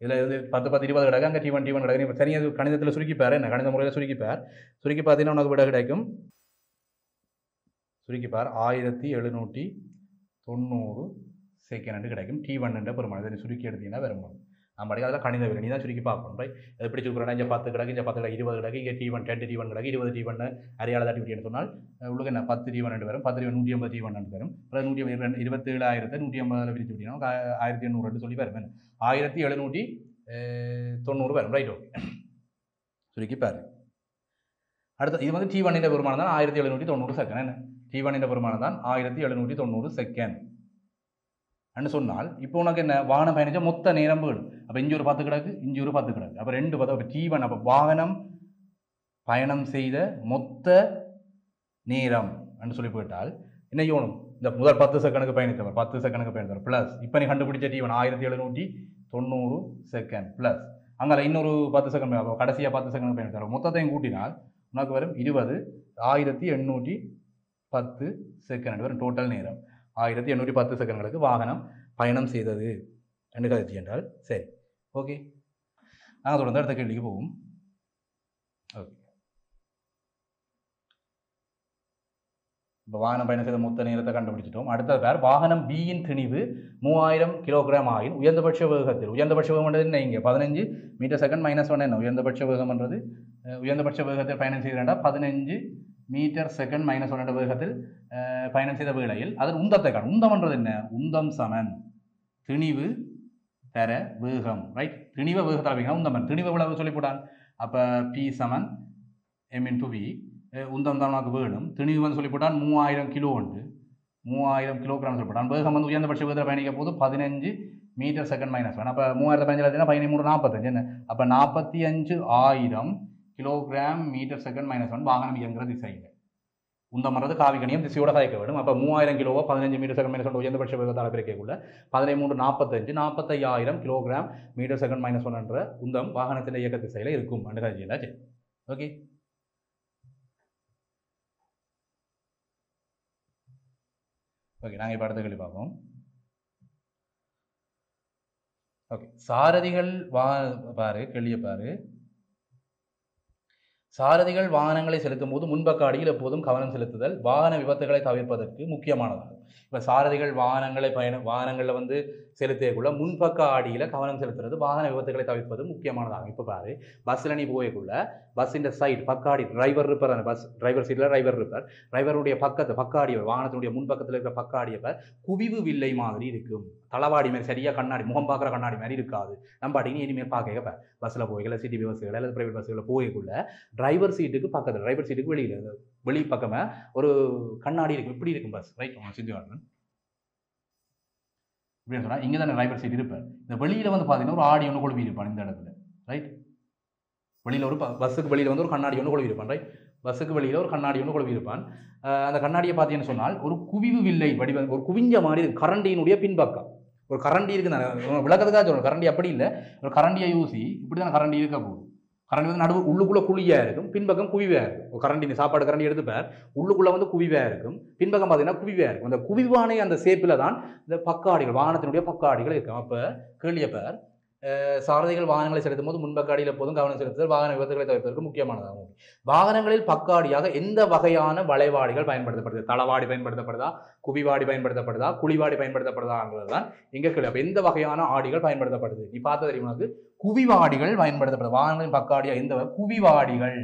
இதில் வந்து 10 10 20 கிடக்கு, அங்கே T1 கிடக்கு. இப்போ தனியாக கணிதத்தில் சுருக்கிப்பார், என்ன கணித முறையில் சுருக்கிப்பார். சுருக்கி பார்த்தீங்கன்னா உனக்கு விட கிடைக்கும். சுருக்கிப்பார் 1790 செகண்ட் கிடைக்கும். T1 என்ற பெருமாள் இதை சுருக்கி எடுத்தீங்கன்னா வரும். நம்ம அதில் கணித விலை நீ தான் சுருக்கி பார்க்கணும். ரைட். எப்படி சுருக்கிறோன்னா இங்கே 10 கிடக்கு, இங்கே 10 கிடக்கு, 20 கிடக்கு, இங்கே T1 10 T1 கிடக்கு, 20 T1 அரையாள தட்டிவிட்டின்னு சொன்னால் உங்களுக்கு என்ன 10 T1 வரும், 10 150 T1 வரும். அப்புறம் 27,000 150 பிரித்து விட்டீங்கன்னா 1800 சொல்லி வரும். 1790 வரும். ரைட். ஓகே. சுருக்கி பாரு. அடுத்து இது வந்து T1 பெருமானம் தான் 1790 செகண்ட். என்ன T1 பெருமானம் தான் 1790 செகண்ட் அன்னு சொன்னால் இப்போ உனக்கு என்ன வாகனம் பயணிச்சா மொத்த நேரம் வேணும். அப்போ இங்கே ஒரு 10 கிடக்கு, இங்கே ஒரு 10 கிடக்கு. அப்போ 2 10. அப்போ T1 அப்போ வாகனம் பயணம் செய்த மொத்த நேரம் என்று சொல்லி போயிட்டால் என்ன செய்யணும்? இந்த முதல் 10 செகண்டுக்கு பயணித்தவர் 10 செகண்டுக்கு பயணித்தவர் ப்ளஸ் இப்போ நீ கண்டுபிடிச்ச T1 1790 செகண்ட் ப்ளஸ் அங்கே இன்னொரு 10 செகண்ட் கடைசியாக 10 செகண்ட் பயணித்தவர் மொத்தத்தையும் கூட்டினால் உனக்கு வரும் 1810 செகண்ட் வரும். டோட்டல் நேரம் 1810 செகண்ட்களுக்கு வாகனம் பயணம் செய்தது என்று கருதி என்றால் சரி. ஓகே. நாங்கள் தொடர்ந்து அடுத்த கேள்விக்கு போவோம். ஓகே. இப்போ வாகனம் பயணம் செய்த மொத்த நேரத்தை கண்டுபிடிச்சிட்டோம். அடுத்தது பேர் வாகனம் பியின் திணிவு 3000 கிலோகிராம் ஆயின் உயர்ந்தபட்ச வேகத்தில் உயர்ந்தபட்ச வேகம் என்ன? இங்கே 15 மீட்டர் செகண்ட் -1 என்ன உயர்ந்தபட்ச வேகம் என்றது? உயர்ந்தபட்ச வேகத்தில் பயணம் செய்கிறா 15 மீட்டர் செகண்ட் -1 வேகத்தில் பயணம் செய்த வேளையில் அதில் உந்தத்தை காணும். உந்தம்ன்றது என்ன? உந்தம் சமன் திணிவு தர வேகம். ரைட். திணிவ வேகத்தில் வைக்கணும். உந்தமன் திணிவு எவ்வளவு சொல்லி போட்டான். அப்போ P சமன் M/V. உந்தம் தான் உனக்கு வேணும். திணிவு வந்து சொல்லி போட்டான் 3000 கிலோ உண்டு, 3000 கிலோகிராம் சொல்லி போட்டான். வேகம் வந்து உயர்ந்தபட்ச வேகத்தில் பயணிக்க போது 15 மீட்டர் செகண்ட் -1. அப்போ 3015 1345 என்ன? அப்போ 45,000 கிலோகிராம் மீட்டர் செகண்ட் -1 வாகனம் இயங்குற திசையில். உந்தமறது காவிகணியம் திசையோட கலைக்க வேண்டும். அப்போ 3000 கிலோவோ 15 மீட்டர் செகண்ட் -1 உயர்ந்தபட்ச வேகத்தால் பிரிக்கக்குள்ள 45,000 கிலோகிராம் மீட்டர் செகண்ட் -1 என்ற உந்தம் வாகனத்தின் இயக்க திசையில் இருக்கும் என்று கருதியெல்லாம் சரி. ஓகே. ஓகே. நாங்கள் இப்போ அடுத்த கேள்வி பார்ப்போம். ஓகே. சாரதிகள் பாரு கேள்வியை பாரு. சாரதிகள் வாகனங்களை செலுத்தும் போது முன்பக்க அடியில் எப்போதும் கவனம் செலுத்துதல் வாகன விபத்துகளை தவிர்ப்பதற்கு முக்கியமானதாகும். இப்போ சாரதிகள் வாகனங்களில் வந்து செலுத்தியக்குள்ள முன்பக்க ஆடியில் கவனம் செலுத்துறது வாகன விபத்துகளை தவிர்ப்பது முக்கியமானதாகும். இப்போ பாரு, பஸ்ஸில் நீ போயக்குள்ள பஸ்ஸின் சைடு பக்காடி டிரைவர் இருப்பார், அந்த பஸ் டிரைவர் சீட்டில் டிரைவர் இருப்பார், டிரைவருடைய பக்காடியவர் வாகனத்தினுடைய முன்பக்கத்தில் இருக்கிற பக்காடியவர் குவிவு வில்லை மாதிரி இருக்கும், தளவாடி மாதிரி சரியாக கண்ணாடி முகம் பார்க்குற கண்ணாடி மாதிரி இருக்காது. நம்ம பாட்டிங்க இனிமேல் பார்க்க பஸ்ஸில் போய்க்கல சிட்டி பஸ்ஸுகள் அல்லது பிரைவேட் பஸ்ஸுகளில் போயக்குள்ள டிரைவர் சீட்டுக்கு பக்கத்தில் டிரைவர் சீட்டுக்கு வெளி பக்கமாக ஒரு கண்ணாடி இருக்கும். இப்படி இருக்கும் பஸ், ரைட்? செஞ்சு காட்டுறேன். இப்படின்னு சொன்னால் இங்கே தானே டிரைவர் சீட் இருப்பார். இந்த வெளியில் வந்து பார்த்தீங்கன்னா ஒரு ஆடி ஒன்று கொழுவி இருப்பான் இந்த இடத்துல, ரைட்? வெளியில் ஒரு பஸ்ஸுக்கு வெளியில் வந்து ஒரு கண்ணாடி ஒன்று கொழுவி இருப்பான், ரைட்? பஸ்ஸுக்கு வெளியில் ஒரு கண்ணாடி ஒன்று கொழுவி இருப்பான். அந்த கண்ணாடியை பார்த்தீங்கன்னு சொன்னால் ஒரு குவிவு வில்லை வடிவம், ஒரு குவிஞ்ச மாதிரி இருக்கு. கரண்டியினுடைய பின்பக்கம் ஒரு கரண்டி இருக்குது. விளக்கத்துக்காக சொல்கிறேன், கரண்டி அப்படி இல்லை, ஒரு கரண்டியை யூசி இப்படி தான் கரண்டி இருக்க போகுது. கரண்டி வந்து நடுவு உள்ளுக்குள்ளே குழியாக இருக்கும், பின்பக்கம் குவிவாக இருக்கும். ஒரு கரண்டி சாப்பாடு கரண்டி எடுத்துப்பார், உள்ளுக்குள்ளே வந்து குவிவாக இருக்கும், பின்பக்கம் பார்த்தீங்கன்னா குவிவாக இருக்கும். அந்த குவிவான அந்த சேப்பில் தான் இந்த பக்காடிகள் வாகனத்தினுடைய பக்காடிகள் இருக்கும். அப்போ கேள்வியப்பார், சாரதிகள் வாகனங்களை செலுத்தும் போது முன்பக்காடியில் போதும் கவனம் செலுத்துதல் வாகன விபத்துகளை தவிர்ப்பதற்கு முக்கியமானதாகும். வாகனங்களில் பக்காடியாக எந்த வகையான வளைவாடிகள் பயன்படுத்தப்படுது? தளவாடி பயன்படுத்தப்படுதா, குவிவாடி பயன்படுத்தப்படுதா, குழிவாடி பயன்படுத்தப்படுதாங்கிறது தான் இங்கே கேள்வி. அப்போ எந்த வகையான ஆடிகள் பயன்படுத்தப்படுது? நீ பார்த்த தெரியுமா உனக்கு? குவிவாடிகள் பயன்படுத்தப்படுது. வாகனங்களின் பக்காடியாக எந்த குவிவாடிகள்.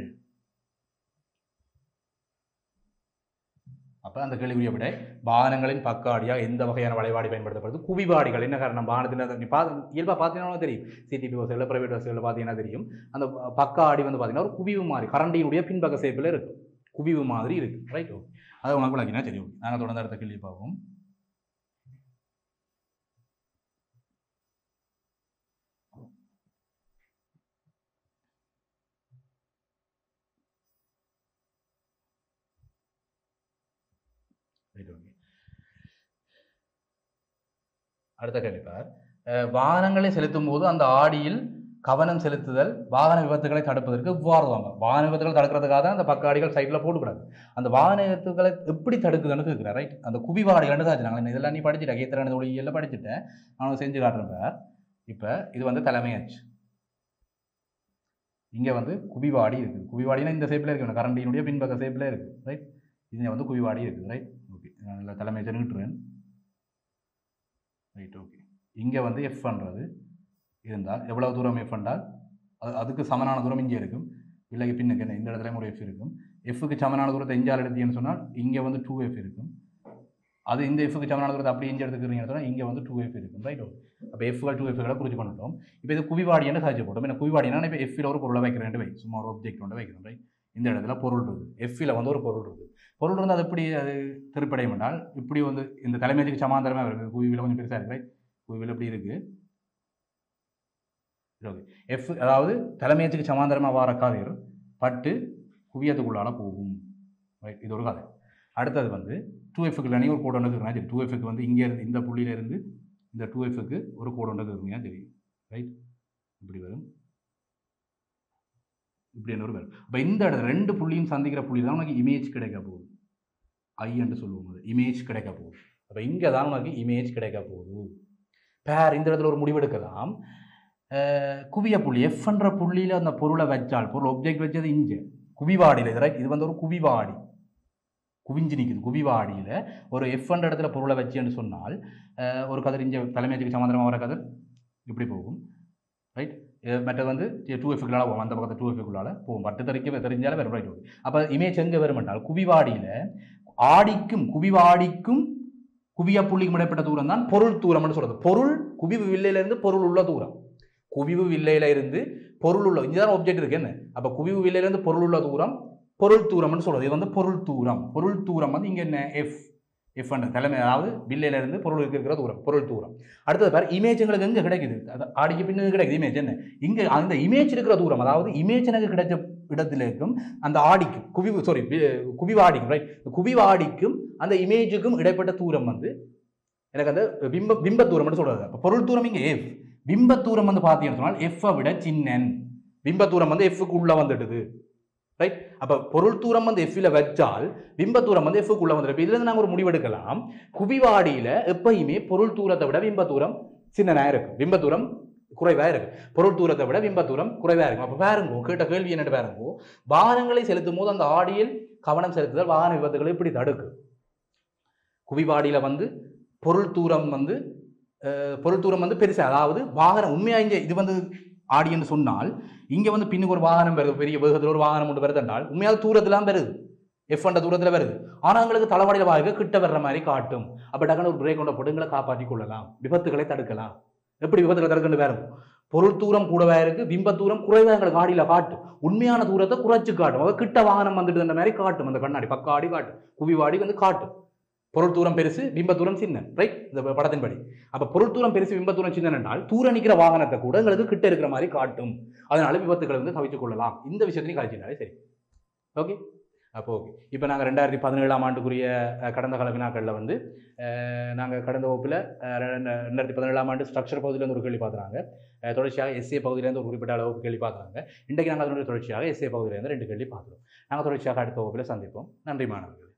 அப்போ அந்த கேள்விக்குரிய விட வாகனங்களின் பக்காடியாக எந்த வகையான வளைவாடி பயன்படுத்தப்படுது? குவிவாடிகள். என்ன காரணம்? வாகனத்தின் நீ இயல்பாக பார்த்தீங்கன்னா தெரியும், சிடிபி பஸ்ஸுகளில் பிரைவேட் பஸ்ஸுகளில் பார்த்தீங்கன்னா தெரியும், அந்த பக்காடி வந்து பார்த்தீங்கன்னா ஒரு குவிவு மாதிரி கரண்டியினுடைய பின்பக்க சேப்பில் இருக்கும், குவிவு மாதிரி இருக்கு, ரைட்? ஓகே, அதை உனக்கு விளக்கினா சரி. ஓகே, நாங்கள் தொடர்ந்து அடுத்த கேள்வி பார்ப்போம். அடுத்த கேள்விப்பார், வாகனங்களை செலுத்தும் போது அந்த ஆடியில் கவனம் செலுத்துதல் வாகன விபத்துகளை தடுப்பதற்கு இவ்வாறு வாங்க. வாகன விபத்துகளை தடுக்கிறதுக்காக தான் அந்த பக்காடிகள் சைடில் போட்டுக்கூடாது. அந்த வாகன விபத்துகளை எப்படி தடுக்குதுன்னு கேட்குறேன், ரைட்? அந்த குவிவாடிகள் தான் நாங்கள் இதெல்லாம் நீ படிச்சுட்டேன், கேத்திரனது ஒளியியெல்லாம் படிச்சுட்டேன், நான் செஞ்சு காட்டுறேன். இப்போ இது வந்து தலைமையாச்சு, இங்கே வந்து குவிவாடி இருக்குது. குவிவாடினா இந்த சேப்பில் இருக்குது, கரண்டியினுடைய பின்பக்க சேப்பில் இருக்குது, ரைட்? இங்கே வந்து குவிவாடி இருக்குது, ரைட்? ஓகே, நான் தலைமையை நிட்டுறேன், ரைட்? ஓகே, இங்கே வந்து எஃப் பண்ணுறது இருந்தால் எவ்வளவு தூரம் எஃப் என்றால் அதுக்கு சமனான தூரம் இங்கே இருக்கும், இல்லை பின்னுக்கு என்ன இந்த இடத்துல ஒரு எஃப் இருக்கும். எஃப்க்கு சமனான தூரத்தை இஞ்சால் எடுத்தீங்கன்னு சொன்னால் இங்கே வந்து 2F இருக்கும். அது இந்த எஃப்க்கு சமனான தூரத்தை அப்படி இங்கே எடுத்துக்கிறீங்கன்னு சொன்னால் இங்கே வந்து 2F இருக்கும், ரைட்? ஓகே, அப்போ எஃப்கள் 2Fகளை குறிச்சு பண்ணிட்டோம். இப்போ இது குவிவாடின்னு சாய்ச்சி போட்டோம். என்ன குவிவாடினா இப்போ எஃப்ல ஒரு பொருளை வைக்கிறேன் வை, சும்மா ஒரு ஆப்ஜெக்ட் ஒன்று வைக்கிறோம், ரைட்? இந்த இடத்துல பொருள் இருக்குது, எஃப்ல வந்து ஒரு பொருள் இருக்குது. பொருள் இருந்தால் அது எப்படி அது திருப்படையும் என்றால் இப்படி வந்து இந்த தலைமைக்கு சமாந்தரமாக இருக்குது. குவிவில் கொஞ்சம் பெருசாக இருக்கு, ரைட்? குவிவில் எப்படி இருக்குது? எஃப் அதாவது தலைமையத்துக்கு சமாந்தரமாக வர கதிர் பட்டு குவியத்துக்குள்ளால போகும், ரைட்? இது ஒரு கதை. அடுத்தது வந்து 2Fக்கு நீ ஒரு கோடு ஒன்று இருக்குன்னா சரி, 2Fக்கு வந்து இங்கே இருந்து இந்த புள்ளியிலேருந்து இந்த 2Fக்கு ஒரு கோடு ஒன்று இருக்குங்க, சரி, ரைட்? இப்படி வரும், இப்படி என்ன வரும். அப்போ இந்த இடத்துல ரெண்டு புள்ளியும் சந்திக்கிற புள்ளி தான் உனக்கு இமேஜ் கிடைக்க போகுது, ஐ என்று சொல்லுவோம், இமேஜ் கிடைக்க போகுது. அப்போ இங்கே தான் உனக்கு இமேஜ் கிடைக்க போகுது. பேர் இந்த இடத்துல ஒரு முடிவெடுக்கலாம், குவிய புள்ளி எஃப் என்ற புள்ளியில் அந்த பொருளை வச்சால், பொருள் ஆப்ஜெக்ட் வச்சது இங்கே குவிவாடியில், ரைட்? இது வந்து ஒரு குவிவாடி, குவிஞ்சு நிற்குது. குவிவாடியில் ஒரு எஃப் என்ற இடத்துல பொருளை வச்சுன்னு சொன்னால் ஒரு கதிர் இங்கே தலைமையத்துக்கு சமாந்தரமாக வர கதிர் இப்படி போகும், ரைட்? மற்றது வந்து 2Fக்குள்ளால போகும், அந்த பக்கத்தை 2Fக்குள்ளால போகும், பட்டு தெரிஞ்சாலும் வரும், ரைட்? அப்போ இமேஜ் எங்கே வரும் என்றால் குவிவாடியில் ஆடிக்கும் குவிவாடிக்கும் குவிய புள்ளிக்கும் இடைப்பட்ட தூரம் தான் பொருள் தூரம்னு சொல்றது. பொருள் குவிவு வில்லையிலிருந்து பொருள் உள்ள தூரம், குவிவு வில்லையில இருந்து பொருள் உள்ள இதுதான் ஆப்ஜெக்ட் இருக்கு என்ன. அப்போ குவிவு வில்லையிலிருந்து பொருள் உள்ள தூரம் பொருள் தூரம்னு சொல்றது. இது வந்து பொருள் தூரம். பொருள் தூரம் வந்து இங்கே என்ன எஃப், எஃப் என்ற தலைமை, அதாவது வில்லையிலிருந்து பொருள் இருக்கிற தூரம் பொருள் தூரம். அடுத்தது பேர் இமேஜ் எங்களுக்கு எங்கே கிடைக்குது? ஆடிக்கு பின்னு கிடைக்குது இமேஜ் என்ன, இங்கே அந்த இமேஜ் இருக்கிற தூரம், அதாவது இமேஜ் எனக்கு கிடைச்ச இடத்துல இருக்கும் அந்த ஆடிக்கும் குவிவாடிக்கும், ரைட்? குவிவாடிக்கும் அந்த இமேஜுக்கும் இடைப்பட்ட தூரம் வந்து எனக்கு அந்த பிம்ப தூரம்னு சொல்றது. அப்போ பொருள் தூரம் இங்கே எஃப், பிம்ப தூரம் வந்து பார்த்தீங்கன்னு சொன்னால் எஃப்ஐ விட சின்னன், பிம்ப தூரம் வந்து எஃப்க்கு உள்ள வந்துடுது, ரைட்? அப்போ பொருள் தூரம் வந்து எஃப்ல வச்சால் பிம்ப தூரம் வந்து எஃப்க்கு உள்ள வந்துடுது. இதுலேருந்து நாங்கள் ஒரு முடிவெடுக்கலாம், குவிவாடியில் எப்பயுமே பொருள் தூரத்தை விட பிம்ப தூரம் சின்னனாக இருக்கும், பிம்ப தூரம் குறைவாக இருக்கு, பொருள் தூரத்தை விட பிம்ப தூரம் குறைவாக இருக்கும். அப்போ பாருங்கோ, கேட்ட கேள்வி என்னட்டு பாருங்கோ, வாகனங்களை செலுத்தும் போது அந்த ஆடியில் கவனம் செலுத்துதல் வாகன விபத்துகளை இப்படி தடுக்கு. குவிவாடியில் வந்து பொருள் தூரம் வந்து பெருசு. அதாவது வாகனம் உண்மையாக இங்கே இது வந்து ஆடின்னு சொன்னால் இங்கே வந்து பின்னுக்கு ஒரு வாகனம் வருது, பெரிய வேகத்தில் ஒரு வாகனம் ஒன்று வருது என்றால் உண்மையாக தூரத்துலாம் வருது, எஃப்என்ற தூரத்தில் வருது. ஆனால் எங்களுக்கு தலைவாடியில் வாங்க கிட்ட வர்ற மாதிரி காட்டும். அப்போ டக்குனு ஒரு பிரேக் கொண்ட போட்டு எங்களை காப்பாற்றி கொள்ளலாம், விபத்துகளை தடுக்கலாம். எப்படி விபத்துகளை தடுக்கணும் வேறும் பொருள் தூரம் கூடவே இருக்கு, பிம்ப தூரம் குறைவாக எங்களுக்கு காடியில் காட்டும். உண்மையான தூரத்தை குறைச்சு காட்டும். அதாவது கிட்ட வாகனம் வந்துட்டு மாதிரி காட்டும். அந்த கண்ணாடி பக்காடி காட்டும், குவிவாடி வந்து காட்டும். பொருள் தூரம் பெருசு, பிம்ப தூரம் சின்ன, ரைட்? இந்த படத்தின்படி அப்போ பொருள் தூரம் பெருசு, பிம்ப தூரம் சின்ன என்றால் தூர நிற்கிற வாகனத்தை கூட எங்களுக்கு கிட்ட இருக்கிற மாதிரி காட்டும். அதனால விபத்துக்களை வந்து தவித்துக் கொள்ளலாம். இந்த விஷயத்தையும் கழிச்சினாலே சரி. ஓகே, அப்போ ஓகே. இப்போ நாங்கள் 2017ஆம் ஆண்டுக்குரிய கடந்த கால வினாக்களில் வந்து நாங்கள் கடந்த வகுப்பில் 2017ஆம் ஆண்டு ஸ்ட்ரக்சர் பகுதியிலேருந்து ஒரு கேள்வி பார்க்குறாங்க, தொடர்ச்சியாக எஸ்ஏ பகுதியிலேருந்து ஒரு குறிப்பிட்ட அளவுக்கு கேள்வி பார்க்குறாங்க. இன்றைக்கு நாங்கள் அதனுடைய தொடர்ச்சியாக எஸ்ஏ பகுதியிலேருந்து 2 கேள்வி பார்க்குறோம். நாங்கள் தொடர்ச்சியாக அடுத்த வகுப்பில் சந்திப்போம். நன்றி மாணவர்கள்.